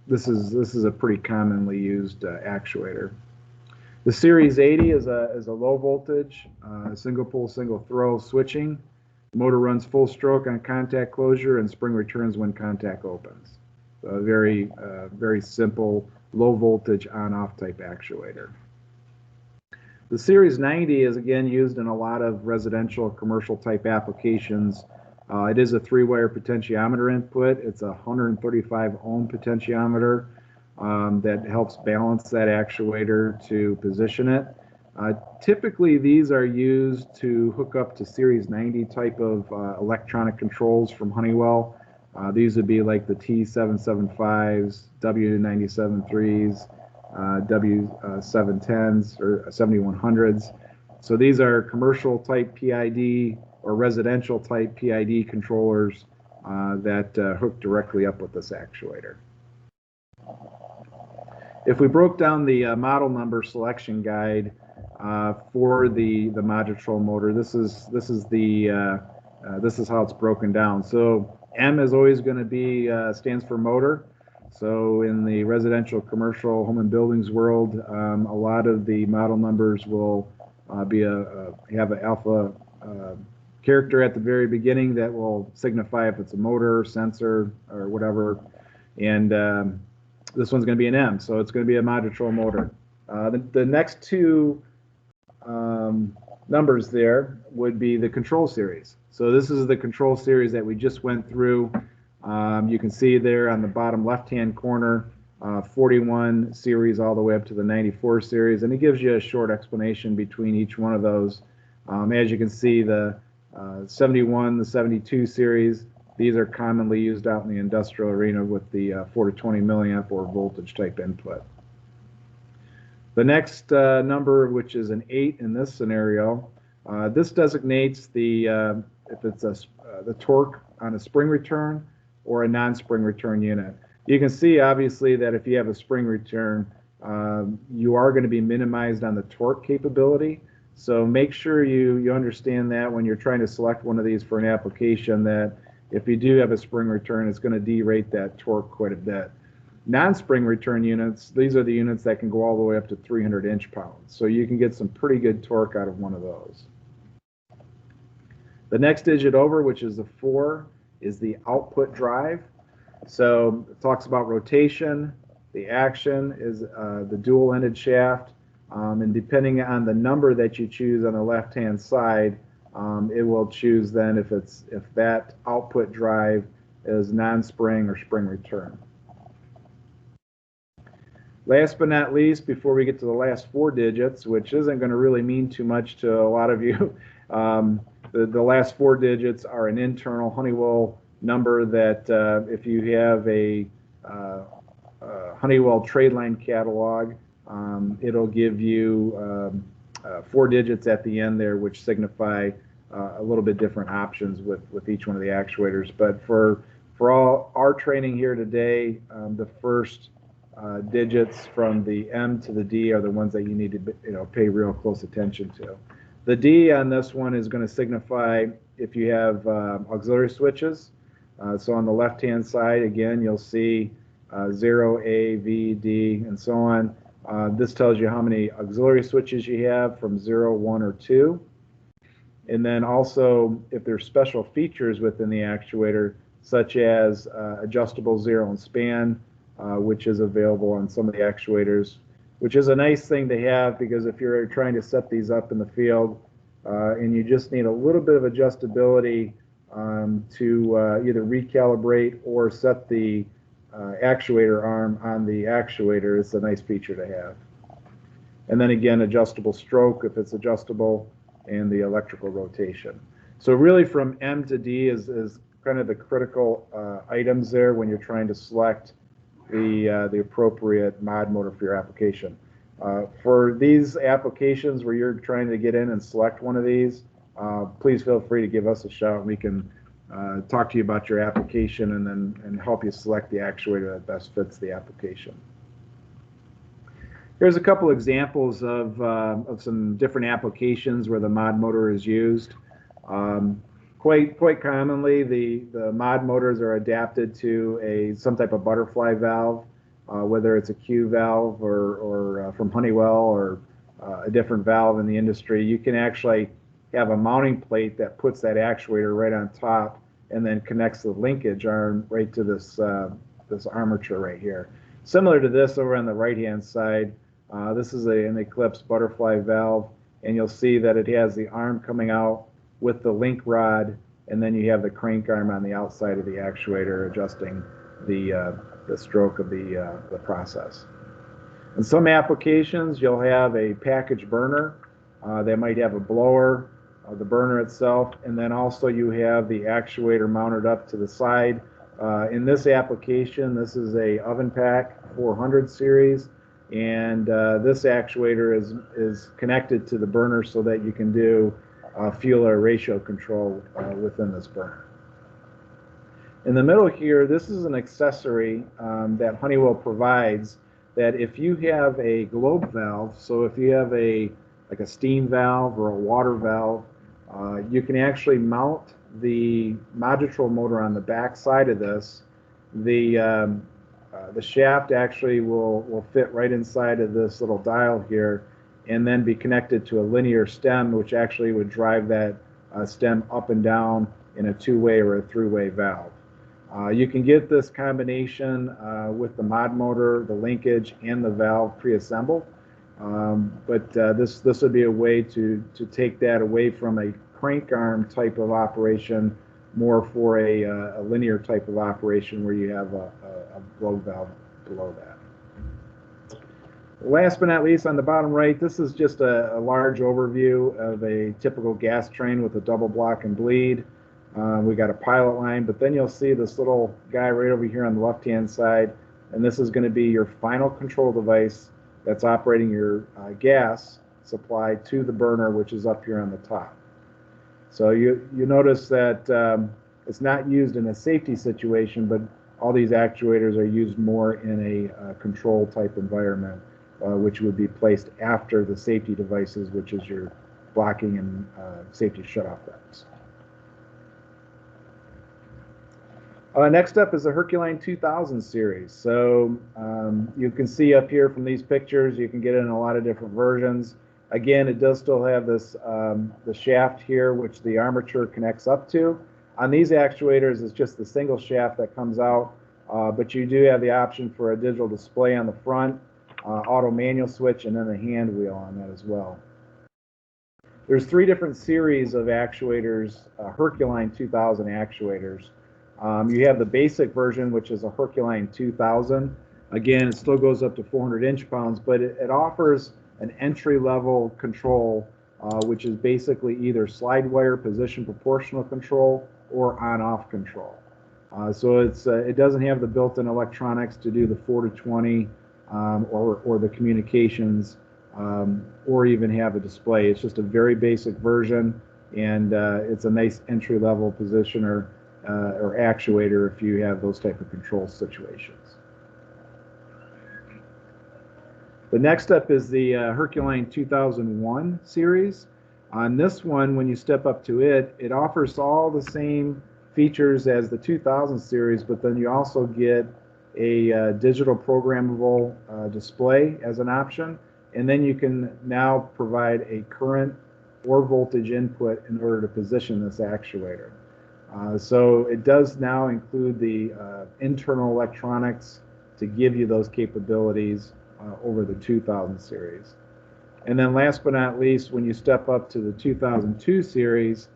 this is a pretty commonly used actuator. The Series 80 is a low voltage, single pole, single throw switching. The motor runs full stroke on contact closure and spring returns when contact opens. So a very simple low voltage on-off type actuator. The Series 90 is again used in a lot of residential commercial type applications. It is a 3-wire potentiometer input. It's a 135 ohm potentiometer that helps balance that actuator to position it. Typically, these are used to hook up to Series 90 type of electronic controls from Honeywell. These would be like the T775s, W973s, W710s or 7100s. So these are commercial type PID or residential type PID controllers that hook directly up with this actuator. If we broke down the model number selection guide for the MODUTROL motor, this is how it's broken down. So M is always going to be stands for motor. So in the residential, commercial, home and buildings world, a lot of the model numbers will have an alpha character at the very beginning that will signify if it's a motor, sensor, or whatever. And this one's going to be an M, so it's going to be a MODUTROL motor. The next two numbers there would be the control series. So this is the control series that we just went through. You can see there on the bottom left-hand corner, 41 series all the way up to the 94 series, and it gives you a short explanation between each one of those. As you can see, the 71, the 72 series, these are commonly used out in the industrial arena with the 4 to 20 milliamp or voltage type input. The next number, which is an 8 in this scenario, this designates the if it's the torque on a spring return or a non-spring return unit. You can see obviously that if you have a spring return, you are going to be minimized on the torque capability. So make sure you understand that when you're trying to select one of these for an application, that if you do have a spring return, it's going to derate that torque quite a bit. Non-spring return units, these are the units that can go all the way up to 300 inch-pounds. So you can get some pretty good torque out of one of those. The next digit over, which is the 4, is the output drive. So it talks about rotation. The action is the dual-ended shaft. And depending on the number that you choose on the left-hand side, it will choose then if that output drive is non-spring or spring return. Last but not least, before we get to the last 4 digits, which isn't going to really mean too much to a lot of you, the last 4 digits are an internal Honeywell number that if you have a Honeywell trade line catalog, it'll give you 4 digits at the end there, which signify a little bit different options with each one of the actuators. But for all our training here today, the first digits from the M to the D are the ones that you need to pay real close attention to. The D on this one is going to signify if you have auxiliary switches. So on the left-hand side, again, you'll see 0, A, V, D, and so on. This tells you how many auxiliary switches you have from 0, 1, or 2. And then also, if there's special features within the actuator, such as adjustable zero and span, which is available on some of the actuators, which is a nice thing to have because if you're trying to set these up in the field and you just need a little bit of adjustability to either recalibrate or set the actuator arm on the actuator, it's a nice feature to have. And then again, adjustable stroke if it's adjustable, and the electrical rotation. So really from M to D is kind of the critical items there when you're trying to select the appropriate mod motor for your application. For these applications where you're trying to get in and select one of these, please feel free to give us a shout. We can talk to you about your application and help you select the actuator that best fits the application. Here's a couple examples of some different applications where the mod motor is used. Quite commonly, the mod motors are adapted to some type of butterfly valve, whether it's a Q valve or from Honeywell or a different valve in the industry. You can actually have a mounting plate that puts that actuator right on top and then connects the linkage arm right to this armature right here. Similar to this over on the right-hand side, this is an Eclipse butterfly valve, and you'll see that it has the arm coming out with the link rod, and then you have the crank arm on the outside of the actuator adjusting the stroke of the process. In some applications, you'll have a package burner that might have a blower, the burner itself, and then also you have the actuator mounted up to the side. In this application, this is a oven pack 400 series, and this actuator is connected to the burner so that you can do fuel air ratio control within this burner. In the middle here, this is an accessory that Honeywell provides that if you have a globe valve, so if you have like a steam valve or a water valve, you can actually mount the MODUTROL motor on the back side of this. The shaft actually will fit right inside of this little dial here and then be connected to a linear stem, which actually would drive that stem up and down in a two-way or a three-way valve. You can get this combination with the mod motor, the linkage, and the valve pre-assembled. But this would be a way to take that away from a crank arm type of operation, more for a linear type of operation where you have a globe valve below that. Last but not least, on the bottom right, this is just a large overview of a typical gas train with a double block and bleed. We got a pilot line, but then you'll see this little guy right over here on the left-hand side, and this is going to be your final control device that's operating your gas supply to the burner, which is up here on the top. So you notice that it's not used in a safety situation, but all these actuators are used more in a control type environment, which would be placed after the safety devices, which is your blocking and safety shutoff valves. Next up is the HERCULINE 2000 series. So you can see up here from these pictures, you can get it in a lot of different versions. Again, it does still have this the shaft here, which the armature connects up to. On these actuators, it's just the single shaft that comes out, but you do have the option for a digital display on the front, auto manual switch, and then a hand wheel on that as well. There's three different series of actuators, HERCULINE 2000 actuators. You have the basic version, which is a HERCULINE 2000. Again, it still goes up to 400 inch-pounds, but it offers an entry-level control, which is basically either slide wire position proportional control or on-off control. So it doesn't have the built-in electronics to do the 4 to 20 or the communications or even have a display. It's just a very basic version, and it's a nice entry-level positioner or actuator if you have those type of control situations. The next up is the HERCULINE 2001 series. On this one, when you step up to it, it offers all the same features as the 2000 series, but then you also get a digital programmable display as an option, and then you can now provide a current or voltage input in order to position this actuator. So it does now include the internal electronics to give you those capabilities over the 2000 series. And then last but not least, when you step up to the 2002 series,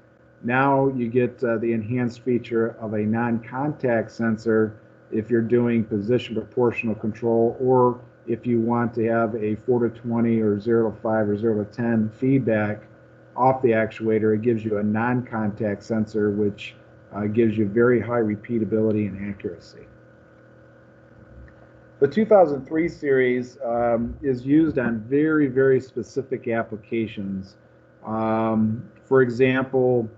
now you get the enhanced feature of a non-contact sensor if you're doing position proportional control, or if you want to have a 4 to 20 or 0 to 5 or 0 to 10 feedback off the actuator. It gives you a non-contact sensor, which gives you very high repeatability and accuracy. The 2003 series is used on very, very specific applications. For example,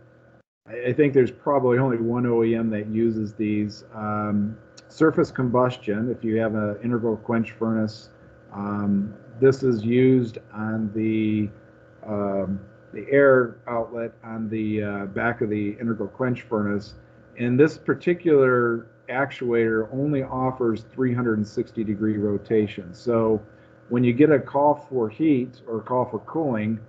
I think there's probably only one OEM that uses these. Surface combustion, if you have an integral quench furnace, this is used on the air outlet on the back of the integral quench furnace. And this particular actuator only offers 360-degree rotation. So when you get a call for heat or a call for cooling,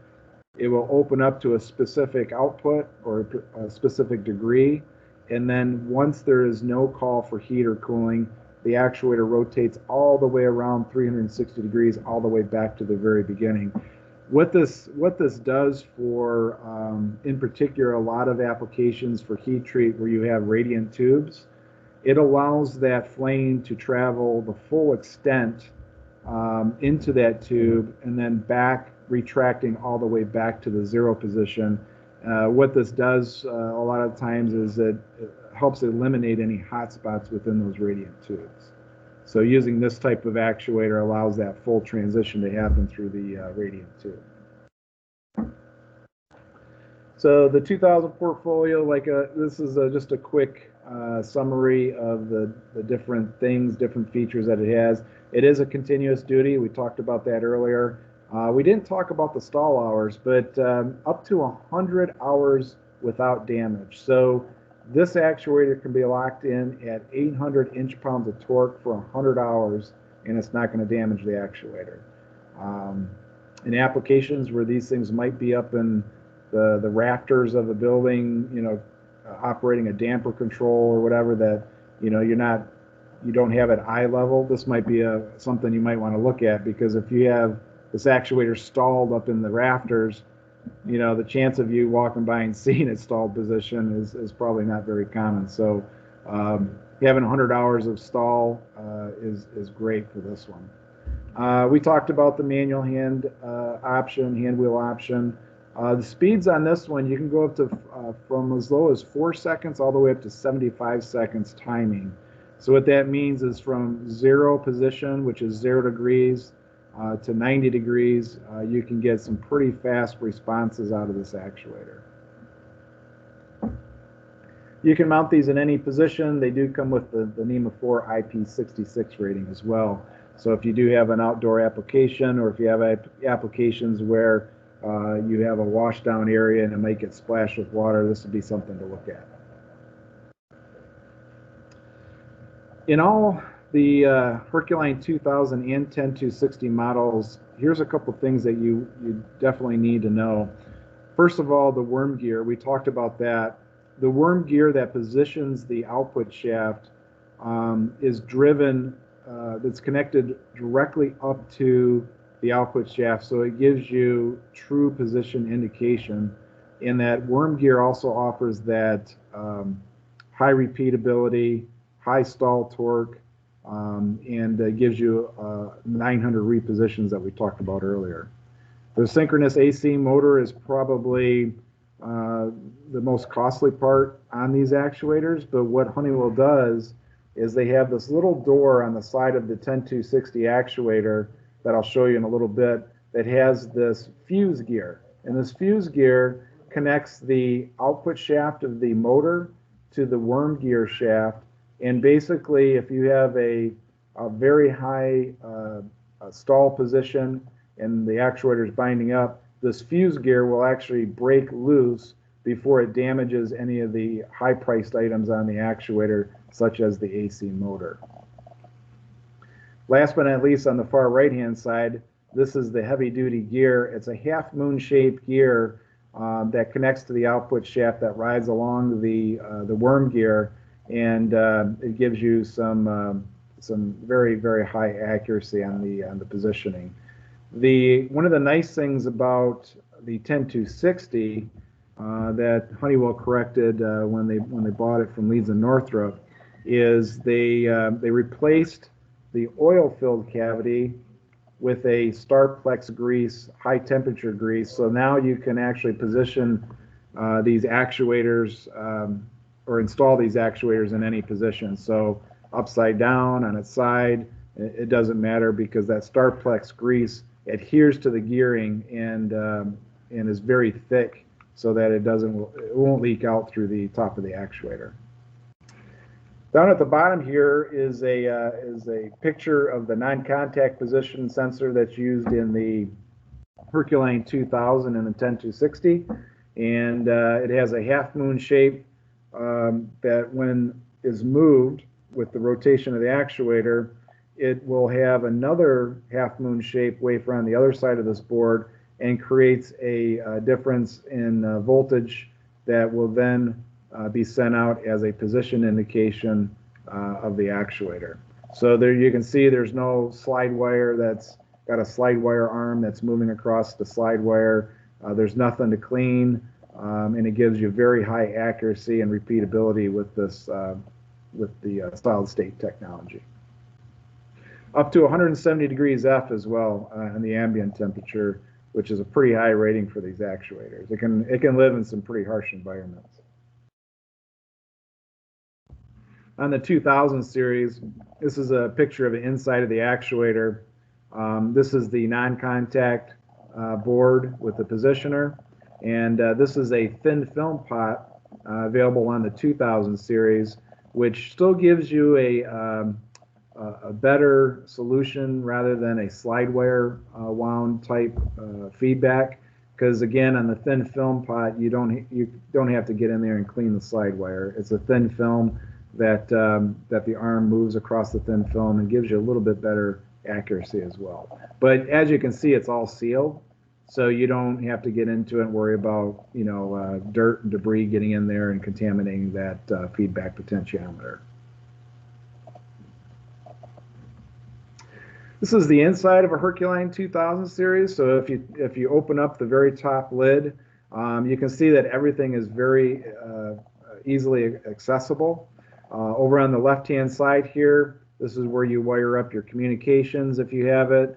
it will open up to a specific output or a specific degree. And then once there is no call for heat or cooling, the actuator rotates all the way around 360 degrees, all the way back to the very beginning. What this does for, in particular, a lot of applications for heat treat where you have radiant tubes, it allows that flame to travel the full extent into that tube and then back, retracting all the way back to the zero position. What this does a lot of times is it helps eliminate any hot spots within those radiant tubes. So using this type of actuator allows that full transition to happen through the radiant tube. So the 2000 portfolio, this is just a quick summary of the different things, different features that it has. It is a continuous duty. We talked about that earlier. We didn't talk about the stall hours, but up to 100 hours without damage. So this actuator can be locked in at 800 inch-pounds of torque for 100 hours, and it's not going to damage the actuator. In applications where these things might be up in the rafters of a building, you know, operating a damper control or whatever that, you know, you don't have at eye level, this might be something you might want to look at, because if you have this actuator stalled up in the rafters, you know, the chance of you walking by and seeing its stalled position is probably not very common. So having 100 hours of stall is great for this one. We talked about the manual hand wheel option. The speeds on this one, you can go up to from as low as 4 seconds all the way up to 75 seconds timing. So what that means is from 0 position, which is 0 degrees, to 90 degrees, you can get some pretty fast responses out of this actuator. You can mount these in any position. They do come with the NEMA 4 IP66 rating as well. So if you do have an outdoor application, or if you have applications where you have a washdown area and it might get splashed with water, this would be something to look at. In all the HERCULINE 2000 and 10260 models, here's a couple things that you definitely need to know. First of all, the worm gear, we talked about that. The worm gear that positions the output shaft is driven, that's connected directly up to the output shaft, so it gives you true position indication. And that worm gear also offers that high repeatability, high stall torque, and gives you 900 repositions that we talked about earlier. The synchronous AC motor is probably the most costly part on these actuators, but what Honeywell does is they have this little door on the side of the 10260 actuator that I'll show you in a little bit that has this fuse gear. And this fuse gear connects the output shaft of the motor to the worm gear shaft. And basically, if you have a very high stall position and the actuator is binding up, this fuse gear will actually break loose before it damages any of the high-priced items on the actuator, such as the AC motor. Last but not least, on the far right-hand side, this is the heavy-duty gear. It's a half-moon shaped gear that connects to the output shaft that rides along the worm gear, and it gives you some very, very high accuracy on the positioning. One of the nice things about the 10260 that Honeywell corrected when they bought it from Leeds and Northrop is they replaced the oil-filled cavity with a Starplex grease, high-temperature grease. So now you can actually position these actuators or install these actuators in any position. So upside down, on its side, it doesn't matter, because that Starplex grease adheres to the gearing and is very thick, so that it won't leak out through the top of the actuator. Down at the bottom here is a picture of the non-contact position sensor that's used in the HERCULINE 2000 and the 10260, and it has a half-moon shape that, when is moved with the rotation of the actuator, it will have another half-moon shape wafer on the other side of this board and creates a difference in voltage that will then be sent out as a position indication of the actuator. So there you can see there's no slide wire that's got a slide wire arm that's moving across the slide wire. There's nothing to clean, and it gives you very high accuracy and repeatability with this with the solid state technology. Up to 170 degrees F as well in the ambient temperature, which is a pretty high rating for these actuators. It can live in some pretty harsh environments. On the 2000 series, this is a picture of the inside of the actuator. This is the non-contact board with the positioner, and this is a thin film pot available on the 2000 series. which still gives you a better solution rather than a slide wire wound type feedback. Because again, on the thin film pot, you don't have to get in there and clean the slide wire. It's a thin film that that the arm moves across the thin film and gives you a little bit better accuracy as well. But as you can see, it's all sealed, so you don't have to get into it and worry about dirt and debris getting in there and contaminating that feedback potentiometer. This is the inside of a HERCULINE 2000 series. So if you open up the very top lid, you can see that everything is very easily accessible. Over on the left-hand side here, this is where you wire up your communications if you have it.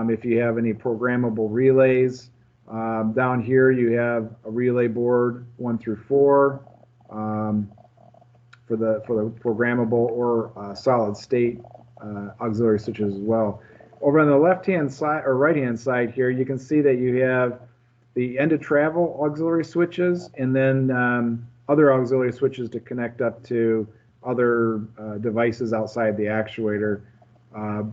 If you have any programmable relays, down here you have a relay board 1 through 4 for the programmable or solid state auxiliary switches as well. Over on the left-hand side or right-hand side here, you can see that you have the end of travel auxiliary switches and then other auxiliary switches to connect up to other devices outside the actuator.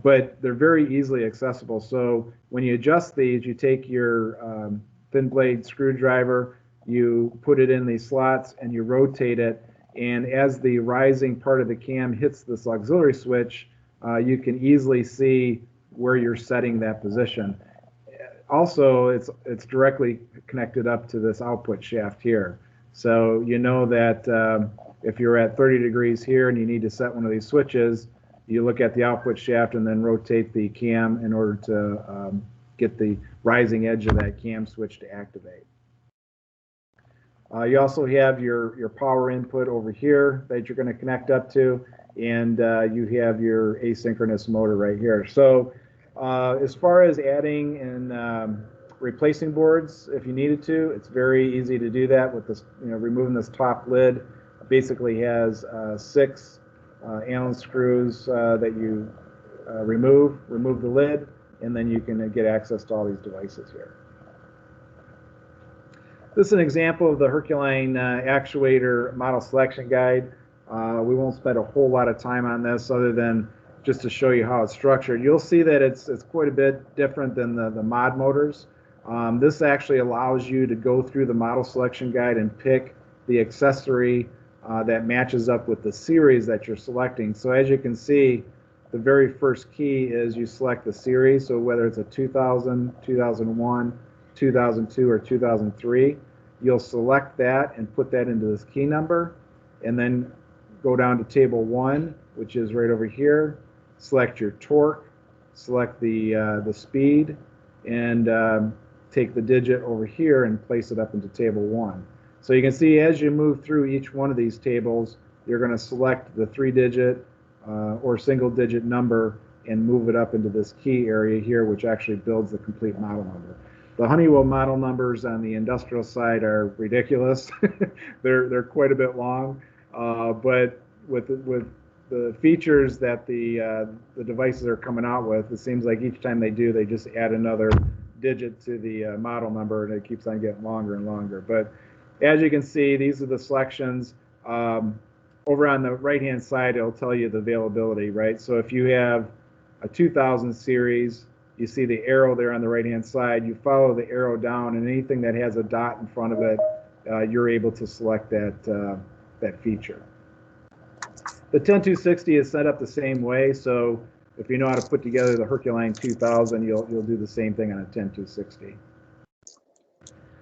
But they're very easily accessible. So when you adjust these, you take your thin blade screwdriver, you put it in these slots, and you rotate it. And as the rising part of the cam hits this auxiliary switch, you can easily see where you're setting that position. Also, it's directly connected up to this output shaft here. So you know that if you're at 30 degrees here and you need to set one of these switches, you look at the output shaft and then rotate the cam in order to get the rising edge of that cam switch to activate. You also have your power input over here that you're going to connect up to, and you have your asynchronous motor right here. So as far as adding and replacing boards, if you needed to, it's very easy to do that with this, removing this top lid. It basically has 6 Allen screws that you remove the lid, and then you can get access to all these devices here. This is an example of the HERCULINE actuator model selection guide. We won't spend a whole lot of time on this other than just to show you how it's structured. You'll see that it's quite a bit different than the mod motors. This actually allows you to go through the model selection guide and pick the accessory that matches up with the series that you're selecting. So as you can see, the very first key is you select the series. So whether it's a 2000, 2001, 2002, or 2003, you'll select that and put that into this key number, and then go down to table 1, which is right over here. Select your torque, select the speed, and take the digit over here and place it up into table 1. So you can see as you move through each one of these tables, you're going to select the 3-digit or single-digit number and move it up into this key area here, which actually builds the complete model number. The Honeywell model numbers on the industrial side are ridiculous. they're quite a bit long, but with the features that the devices are coming out with, it seems like each time they do, they just add another digit to the model number, and it keeps on getting longer and longer. But as you can see, these are the selections. Over on the right-hand side, it'll tell you the availability, right? So if you have a 2000 series, you see the arrow there on the right-hand side. You follow the arrow down, and anything that has a dot in front of it, you're able to select that feature. The 10260 is set up the same way, so if you know how to put together the HERCULINE 2000, you'll do the same thing on a 10260.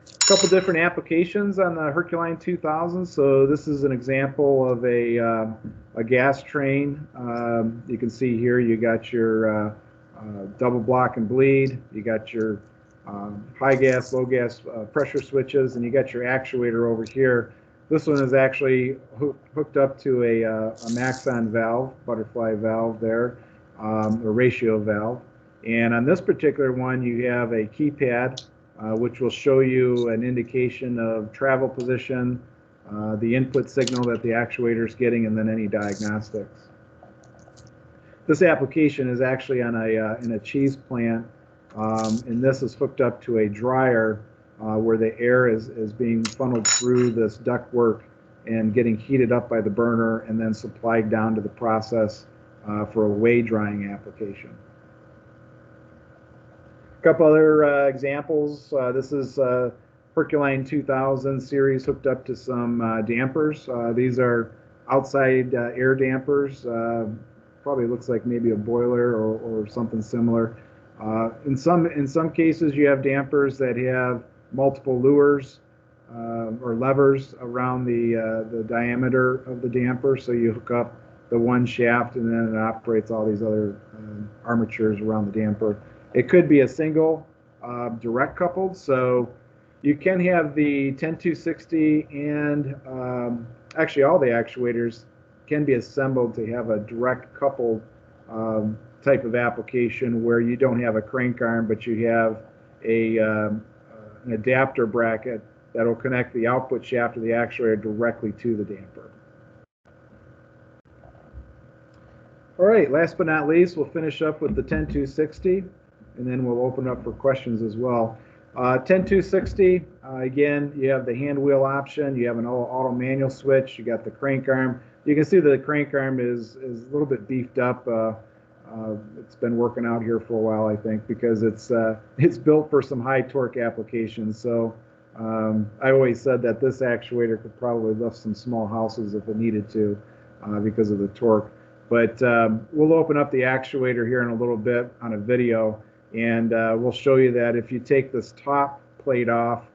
A couple different applications on the HERCULINE 2000. So this is an example of a gas train. You can see here you got your double block and bleed. You got your high gas, low gas pressure switches, and you got your actuator over here. This one is actually hooked up to a Maxon valve, butterfly valve there, a ratio valve. And on this particular one, you have a keypad, which will show you an indication of travel position, the input signal that the actuator is getting, and then any diagnostics. This application is actually on in a cheese plant, and this is hooked up to a dryer where the air is being funneled through this ductwork and getting heated up by the burner and then supplied down to the process for a whey drying application. A couple other examples. This is HERCULINE 2000 series hooked up to some dampers. These are outside air dampers. Probably looks like maybe a boiler or something similar. In some cases, you have dampers that have multiple lures or levers around the diameter of the damper. So you hook up the one shaft and then it operates all these other armatures around the damper. It could be a single direct coupled. So you can have the 10260 and actually all the actuators can be assembled to have a direct coupled type of application where you don't have a crank arm, but you have an adapter bracket that will connect the output shaft of the actuator directly to the damper. All right, last but not least, we'll finish up with the 10260, and then we'll open up for questions as well. 10260, again, you have the hand wheel option, you have an auto manual switch, you got the crank arm. You can see that the crank arm is a little bit beefed up. It's been working out here for a while, I think, because it's built for some high torque applications. So I always said that this actuator could probably lift some small houses if it needed to because of the torque. But we'll open up the actuator here in a little bit on a video, and we'll show you that if you take this top plate off,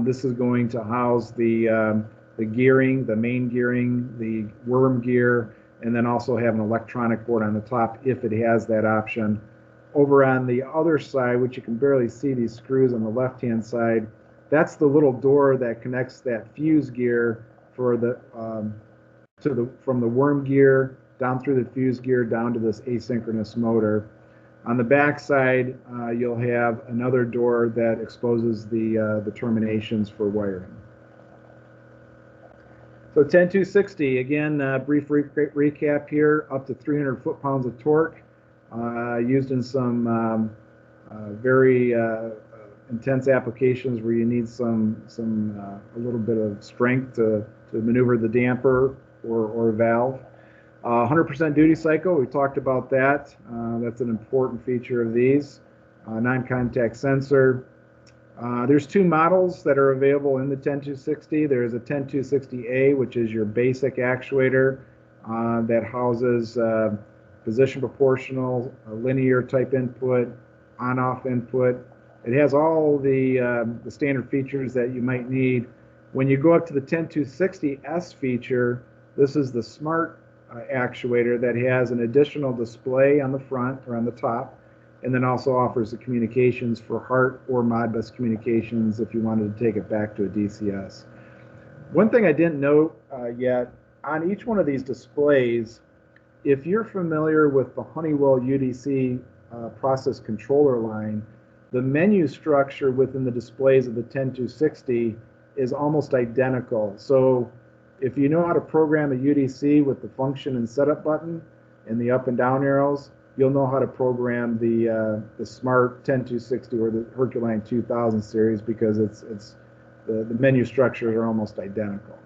this is going to house the gearing, the main gearing, the worm gear, and then also have an electronic board on the top if it has that option. Over on the other side, which you can barely see these screws on the left-hand side, that's the little door that connects that fuse gear for from the worm gear down through the fuse gear down to this asynchronous motor. On the back side, you'll have another door that exposes the terminations for wiring. So 10260, again, brief recap here, up to 300 foot-pounds of torque, used in some very intense applications where you need a little bit of strength to maneuver the damper or valve. 100% duty cycle, we talked about that. That's an important feature of these. Non-contact sensor. There's two models that are available in the 10260. There's a 10260A, which is your basic actuator that houses position proportional, linear type input, on-off input. It has all the standard features that you might need. When you go up to the 10260S feature, this is the smart actuator that has an additional display on the front or on the top, and then also offers the communications for HART or Modbus communications if you wanted to take it back to a DCS. One thing I didn't note yet, on each one of these displays, if you're familiar with the Honeywell UDC process controller line, the menu structure within the displays of the 10260 is almost identical. So if you know how to program a UDC with the function and setup button and the up and down arrows, you'll know how to program the smart 10260 or the HERCULINE 2000 series, because the menu structures are almost identical.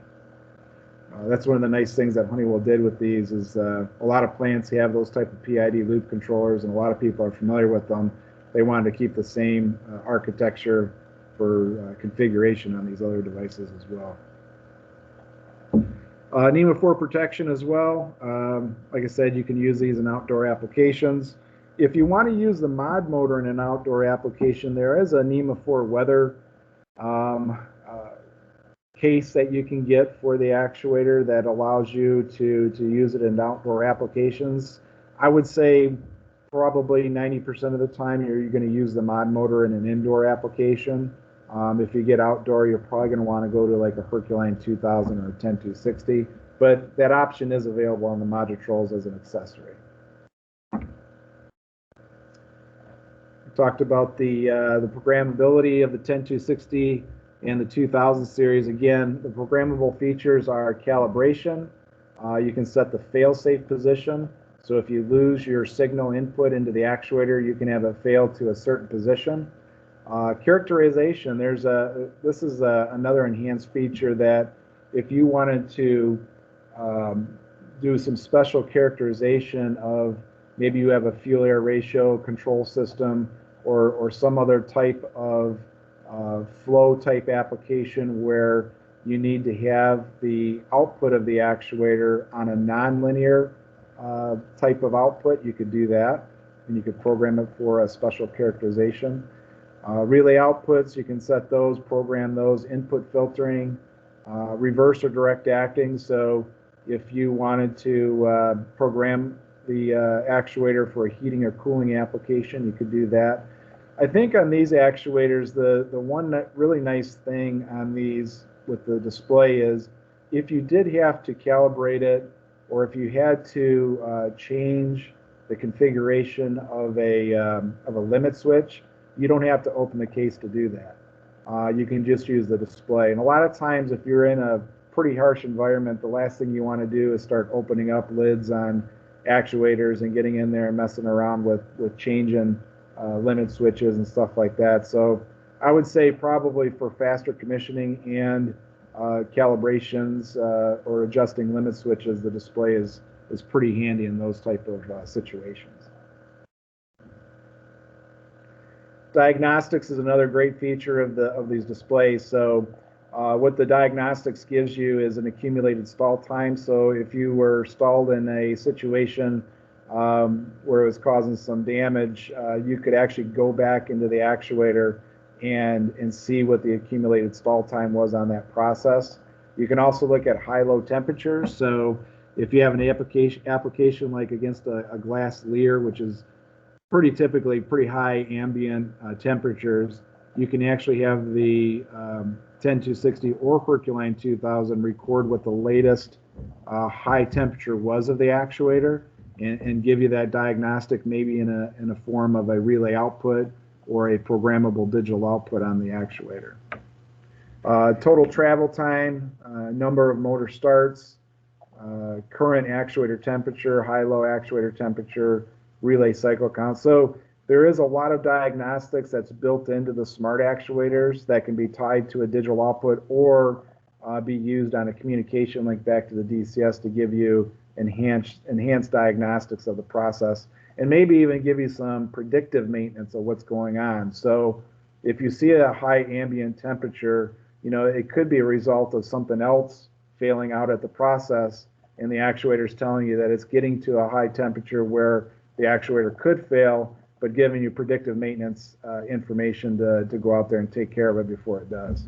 That's one of the nice things that Honeywell did with these is a lot of plants have those type of PID loop controllers, and a lot of people are familiar with them. They wanted to keep the same architecture for configuration on these other devices as well. NEMA 4 protection as well. Like I said, you can use these in outdoor applications. If you want to use the mod motor in an outdoor application, there is a NEMA 4 weather case that you can get for the actuator that allows you to use it in outdoor applications. I would say probably 90% of the time you're going to use the mod motor in an indoor application. If you get outdoor, you're probably going to want to go to like a HERCULINE 2000 or a 10260, but that option is available on the MODUTROLs as an accessory. We talked about the programmability of the 10260 and the 2000 series. Again, the programmable features are calibration. You can set the fail-safe position. So if you lose your signal input into the actuator, you can have it fail to a certain position. Characterization, this is another enhanced feature that if you wanted to do some special characterization of maybe you have a fuel air ratio control system or some other type of flow type application where you need to have the output of the actuator on a nonlinear type of output, you could do that, and you could program it for a special characterization. Relay outputs, you can set those, program those, input filtering, reverse or direct acting. So if you wanted to program the actuator for a heating or cooling application, you could do that. I think on these actuators, the one really nice thing on these with the display is if you did have to calibrate it, or if you had to change the configuration of a limit switch, you don't have to open the case to do that. You can just use the display. And a lot of times, if you're in a pretty harsh environment, the last thing you want to do is start opening up lids on actuators and getting in there and messing around with changing limit switches and stuff like that. So I would say probably for faster commissioning and calibrations or adjusting limit switches, the display is pretty handy in those type of situations. Diagnostics is another great feature of these displays. So what the diagnostics gives you is an accumulated stall time. So if you were stalled in a situation where it was causing some damage, you could actually go back into the actuator and see what the accumulated stall time was on that process. You can also look at high-low temperatures. So if you have an application like against a glass Lear, which is pretty typically pretty high ambient temperatures, you can actually have the 10260 or HERCULINE 2000 record what the latest high temperature was of the actuator and give you that diagnostic maybe in a form of a relay output or a programmable digital output on the actuator. Total travel time, number of motor starts, current actuator temperature, high-low actuator temperature, relay cycle count. So there is a lot of diagnostics that's built into the smart actuators that can be tied to a digital output or be used on a communication link back to the DCS to give you enhanced diagnostics of the process, and maybe even give you some predictive maintenance of what's going on. So if you see a high ambient temperature, it could be a result of something else failing out at the process, and the actuator is telling you that it's getting to a high temperature where the actuator could fail, but giving you predictive maintenance information to go out there and take care of it before it does.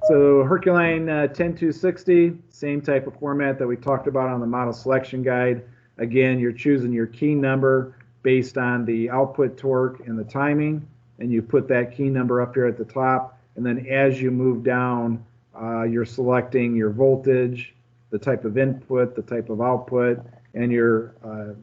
So HERCULINE 10260, same type of format that we talked about on the model selection guide. Again, you're choosing your key number based on the output torque and the timing, and you put that key number up here at the top, and then as you move down, you're selecting your voltage, the type of input, the type of output, and you're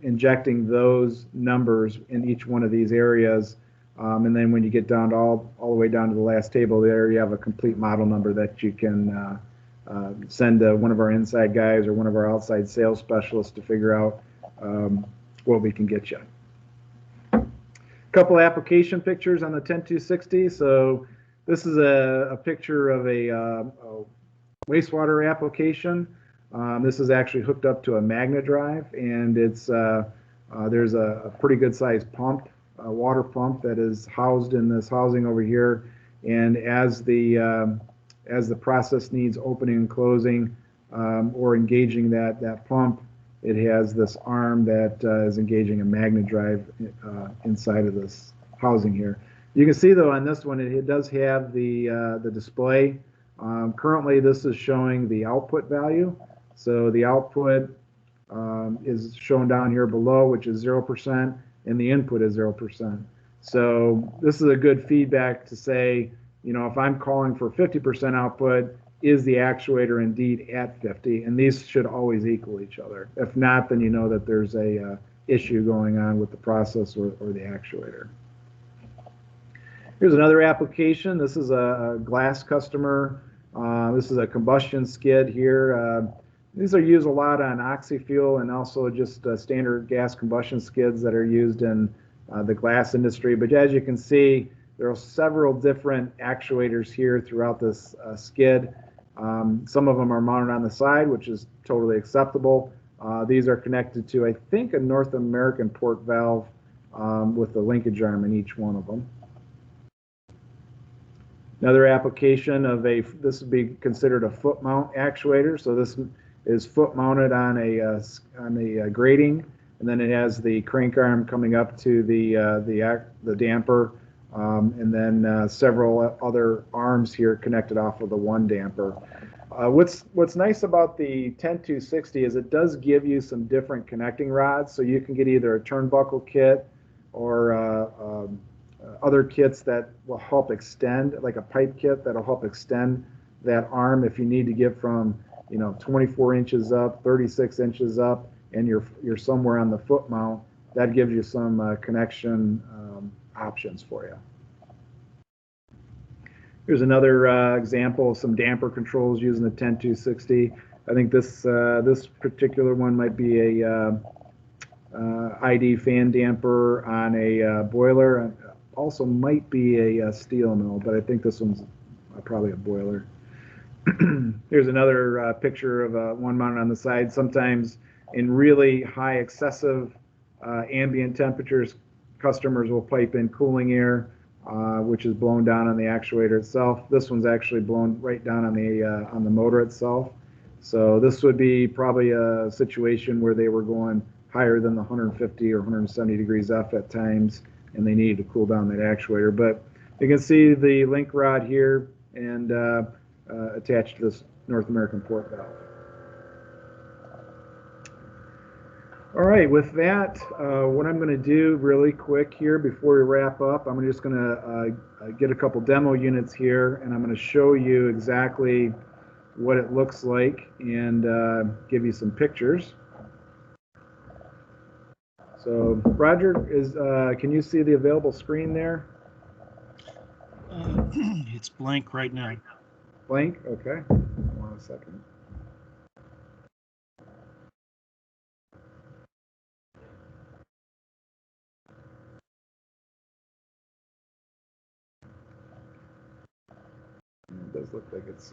injecting those numbers in each one of these areas. And then when you get down to all the way down to the last table there, you have a complete model number that you can send to one of our inside guys or one of our outside sales specialists to figure out what we can get you. A couple application pictures on the 10260. So this is a picture of a wastewater application. This is actually hooked up to a magnet drive, and it's there's a pretty good sized pump, a water pump that is housed in this housing over here. And as the process needs opening and closing or engaging that pump, it has this arm that is engaging a magnet drive inside of this housing here. You can see though on this one it does have the display. Currently this is showing the output value. So the output is shown down here below, which is 0%, and the input is 0%. So this is a good feedback to say, if I'm calling for 50% output, is the actuator indeed at 50? And these should always equal each other. If not, then you know that there's a issue going on with the process or the actuator. Here's another application. This is a glass customer. This is a combustion skid here. These are used a lot on oxy-fuel and also just standard gas combustion skids that are used in the glass industry. But as you can see, There are several different actuators here throughout this skid. Some of them are mounted on the side, which is totally acceptable. These are connected to, I think, a North American port valve with the linkage arm in each one of them. Another application of this would be considered a foot mount actuator. So this is foot mounted on a grating, and then it has the crank arm coming up to the damper, and then several other arms here connected off of the one damper. What's nice about the 10260 is it does give you some different connecting rods, so you can get either a turnbuckle kit or other kits that will help extend, like a pipe kit that'll help extend that arm if you need to get from 24 inches up, 36 inches up, and you're somewhere on the foot mount. That gives you some connection options for you. Here's another example of some damper controls using the 10260. I think this particular one might be a ID fan damper on a boiler. Also might be a steel mill, but I think this one's probably a boiler. Here's another picture of one mounted on the side. Sometimes in really high excessive ambient temperatures, customers will pipe in cooling air, which is blown down on the actuator itself. This one's actually blown right down on the motor itself. So this would be probably a situation where they were going higher than the 150 or 170 degrees F at times, and they needed to cool down that actuator. But you can see the link rod here and attached to this North American port valve. All right, with that, what I'm going to do really quick here before we wrap up, I'm just going to get a couple demo units here, and I'm going to show you exactly what it looks like and give you some pictures. So, Roger, can you see the available screen there? It's blank right now. Blank? Okay. Hold on a second. It does look like it's...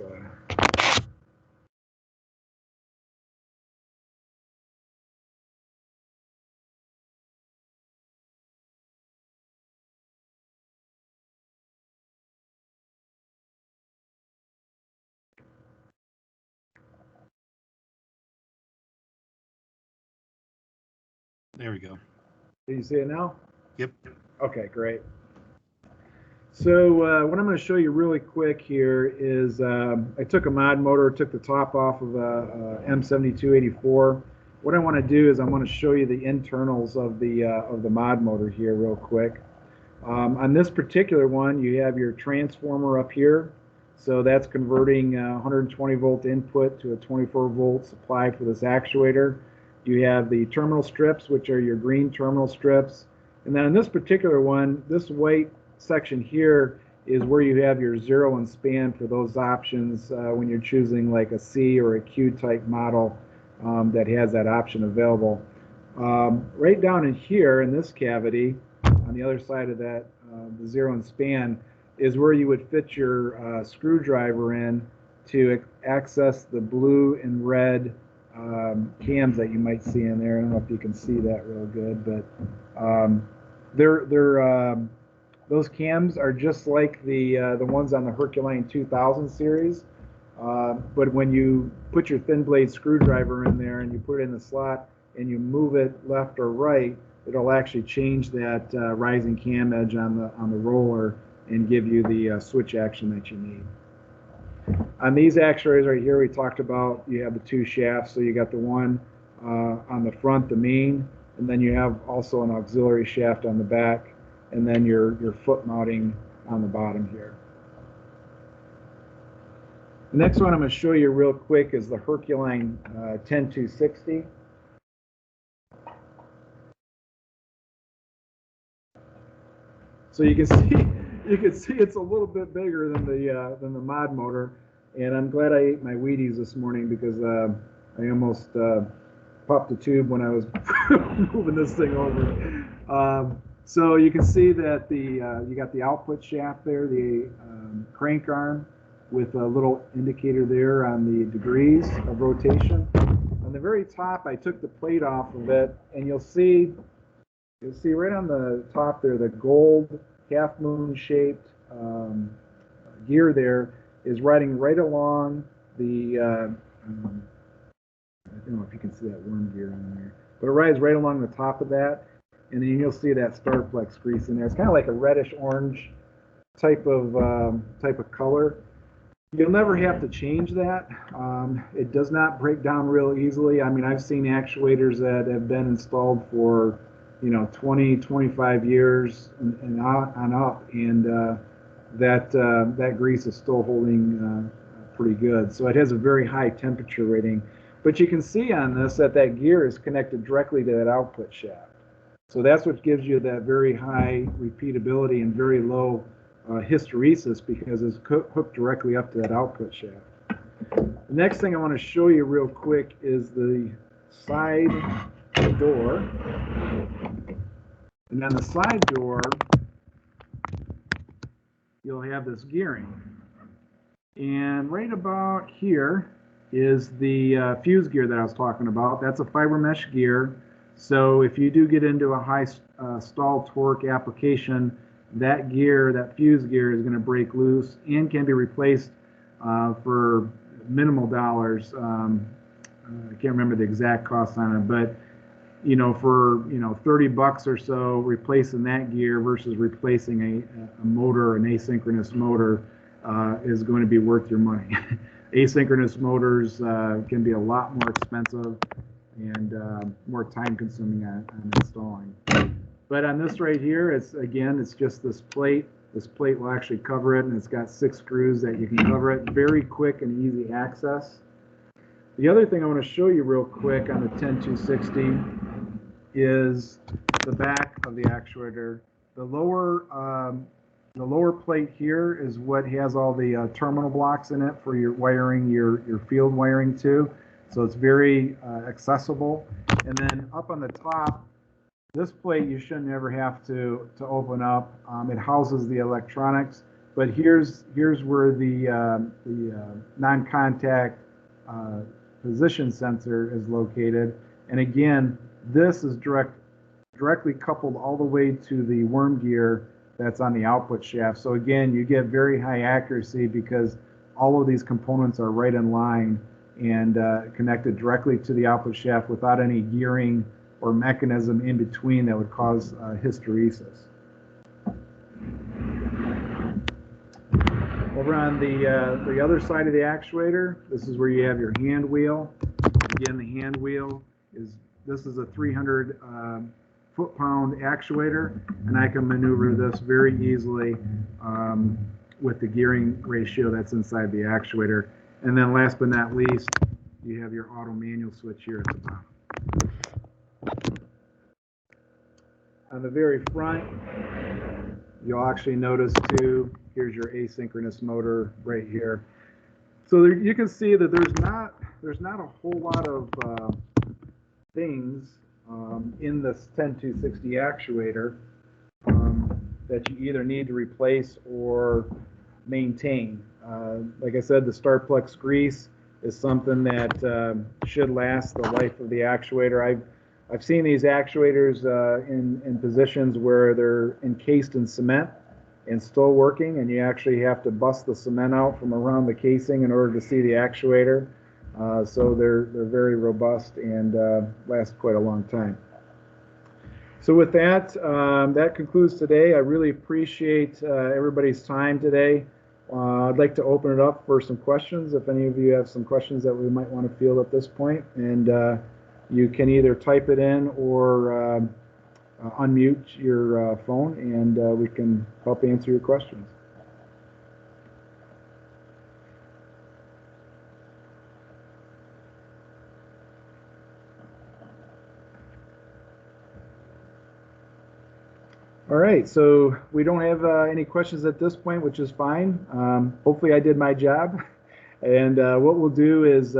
There we go. Do you see it now? Yep. Okay, great. So what I'm going to show you really quick here is I took a mod motor, took the top off of a M7284. What I want to do is I want to show you the internals of the mod motor here real quick. On this particular one, you have your transformer up here. So that's converting 120 volt input to a 24 volt supply for this actuator. You have the terminal strips, which are your green terminal strips. And then in this particular one, this white section here is where you have your zero and span for those options when you're choosing like a C or a Q type model that has that option available. Right down in here in this cavity, on the other side of that, the zero and span, is where you would fit your screwdriver in to access the blue and red cams that you might see in there. I don't know if you can see that real good, but those cams are just like the ones on the HERCULINE 2000 series. But when you put your thin blade screwdriver in there and you put it in the slot and you move it left or right, it'll actually change that rising cam edge on the roller and give you the switch action that you need. On these actuators right here, we talked about you have the two shafts. So you got the one on the front, the main, and then you have also an auxiliary shaft on the back, and then your foot mounting on the bottom here. The next one I'm going to show you real quick is the HERCULINE 10260. So you can see it's a little bit bigger than the mod motor, and I'm glad I ate my Wheaties this morning because I almost popped a tube when I was moving this thing over. So you can see that you got the output shaft there, the crank arm with a little indicator there on the degrees of rotation. On the very top, I took the plate off of it, and you'll see right on the top there, the gold half moon shaped gear there is riding right along the, I don't know if you can see that worm gear on there, but it rides right along the top of that, and then you'll see that Starflex grease in there. It's kind of like a reddish orange type of color. You'll never have to change that. It does not break down real easily. I mean, I've seen actuators that have been installed for 20, 25 years and on up, and that grease is still holding pretty good. So it has a very high temperature rating. But you can see on this that gear is connected directly to that output shaft. So that's what gives you that very high repeatability and very low hysteresis, because it's hooked directly up to that output shaft. The next thing I want to show you real quick is the side door. And on the side door, you'll have this gearing. And right about here is the fuse gear that I was talking about. That's a fiber mesh gear. So if you do get into a high stall torque application, that fuse gear is going to break loose and can be replaced for minimal dollars. I can't remember the exact cost on it, but for $30 or so, replacing that gear versus replacing a motor, an asynchronous motor, is going to be worth your money. Asynchronous motors can be a lot more expensive and more time consuming on installing. But on this right here, it's just this plate. This plate will actually cover it, and it's got 6 screws that you can cover it. Very quick and easy access. The other thing I want to show you real quick on the 10260 is the back of the actuator. The lower plate here is what has all the terminal blocks in it for your wiring, your field wiring to. So it's very accessible. And then up on the top, this plate you shouldn't ever have to open up. It houses the electronics, but here's where the non-contact position sensor is located. And again, this is directly coupled all the way to the worm gear that's on the output shaft. So again, you get very high accuracy because all of these components are right in line and connected directly to the output shaft without any gearing or mechanism in between that would cause hysteresis. Over on the other side of the actuator, this is where you have your hand wheel. Again, the hand wheel this is a 300 foot-pound actuator, and I can maneuver this very easily with the gearing ratio that's inside the actuator. And then last but not least, you have your auto manual switch here at the bottom. On the very front, you'll actually notice too, here's your asynchronous motor right here. So there, you can see that there's not a whole lot of things in this 10260 actuator that you either need to replace or maintain. Like I said, the Starflex grease is something that should last the life of the actuator. I've seen these actuators in positions where they're encased in cement and still working, and you actually have to bust the cement out from around the casing in order to see the actuator. So they're very robust and last quite a long time. So with that, that concludes today. I really appreciate everybody's time today. I'd like to open it up for some questions. If any of you have some questions that we might want to field at this point, and you can either type it in or unmute your phone, and we can help answer your questions. All right, so we don't have any questions at this point, which is fine. Hopefully I did my job. And what we'll do is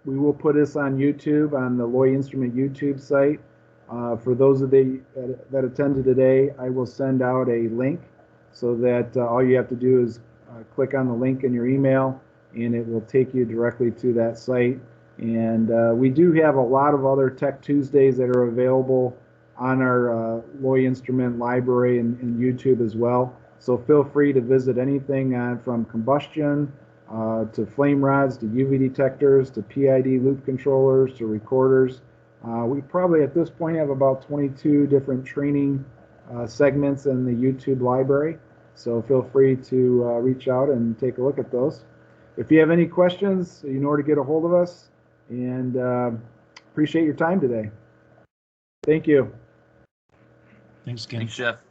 we will put this on YouTube, on the Loy Instrument YouTube site. For those of that attended today, I will send out a link so that all you have to do is click on the link in your email, and it will take you directly to that site. And we do have a lot of other Tech Tuesdays that are available on our Loy Instrument library and YouTube as well. So feel free to visit anything from combustion to flame rods to UV detectors to PID loop controllers to recorders. We probably at this point have about 22 different training segments in the YouTube library. So feel free to reach out and take a look at those. If you have any questions, you know where to get a hold of us. And appreciate your time today. Thank you. Thanks, Ken. Thanks, Jeff.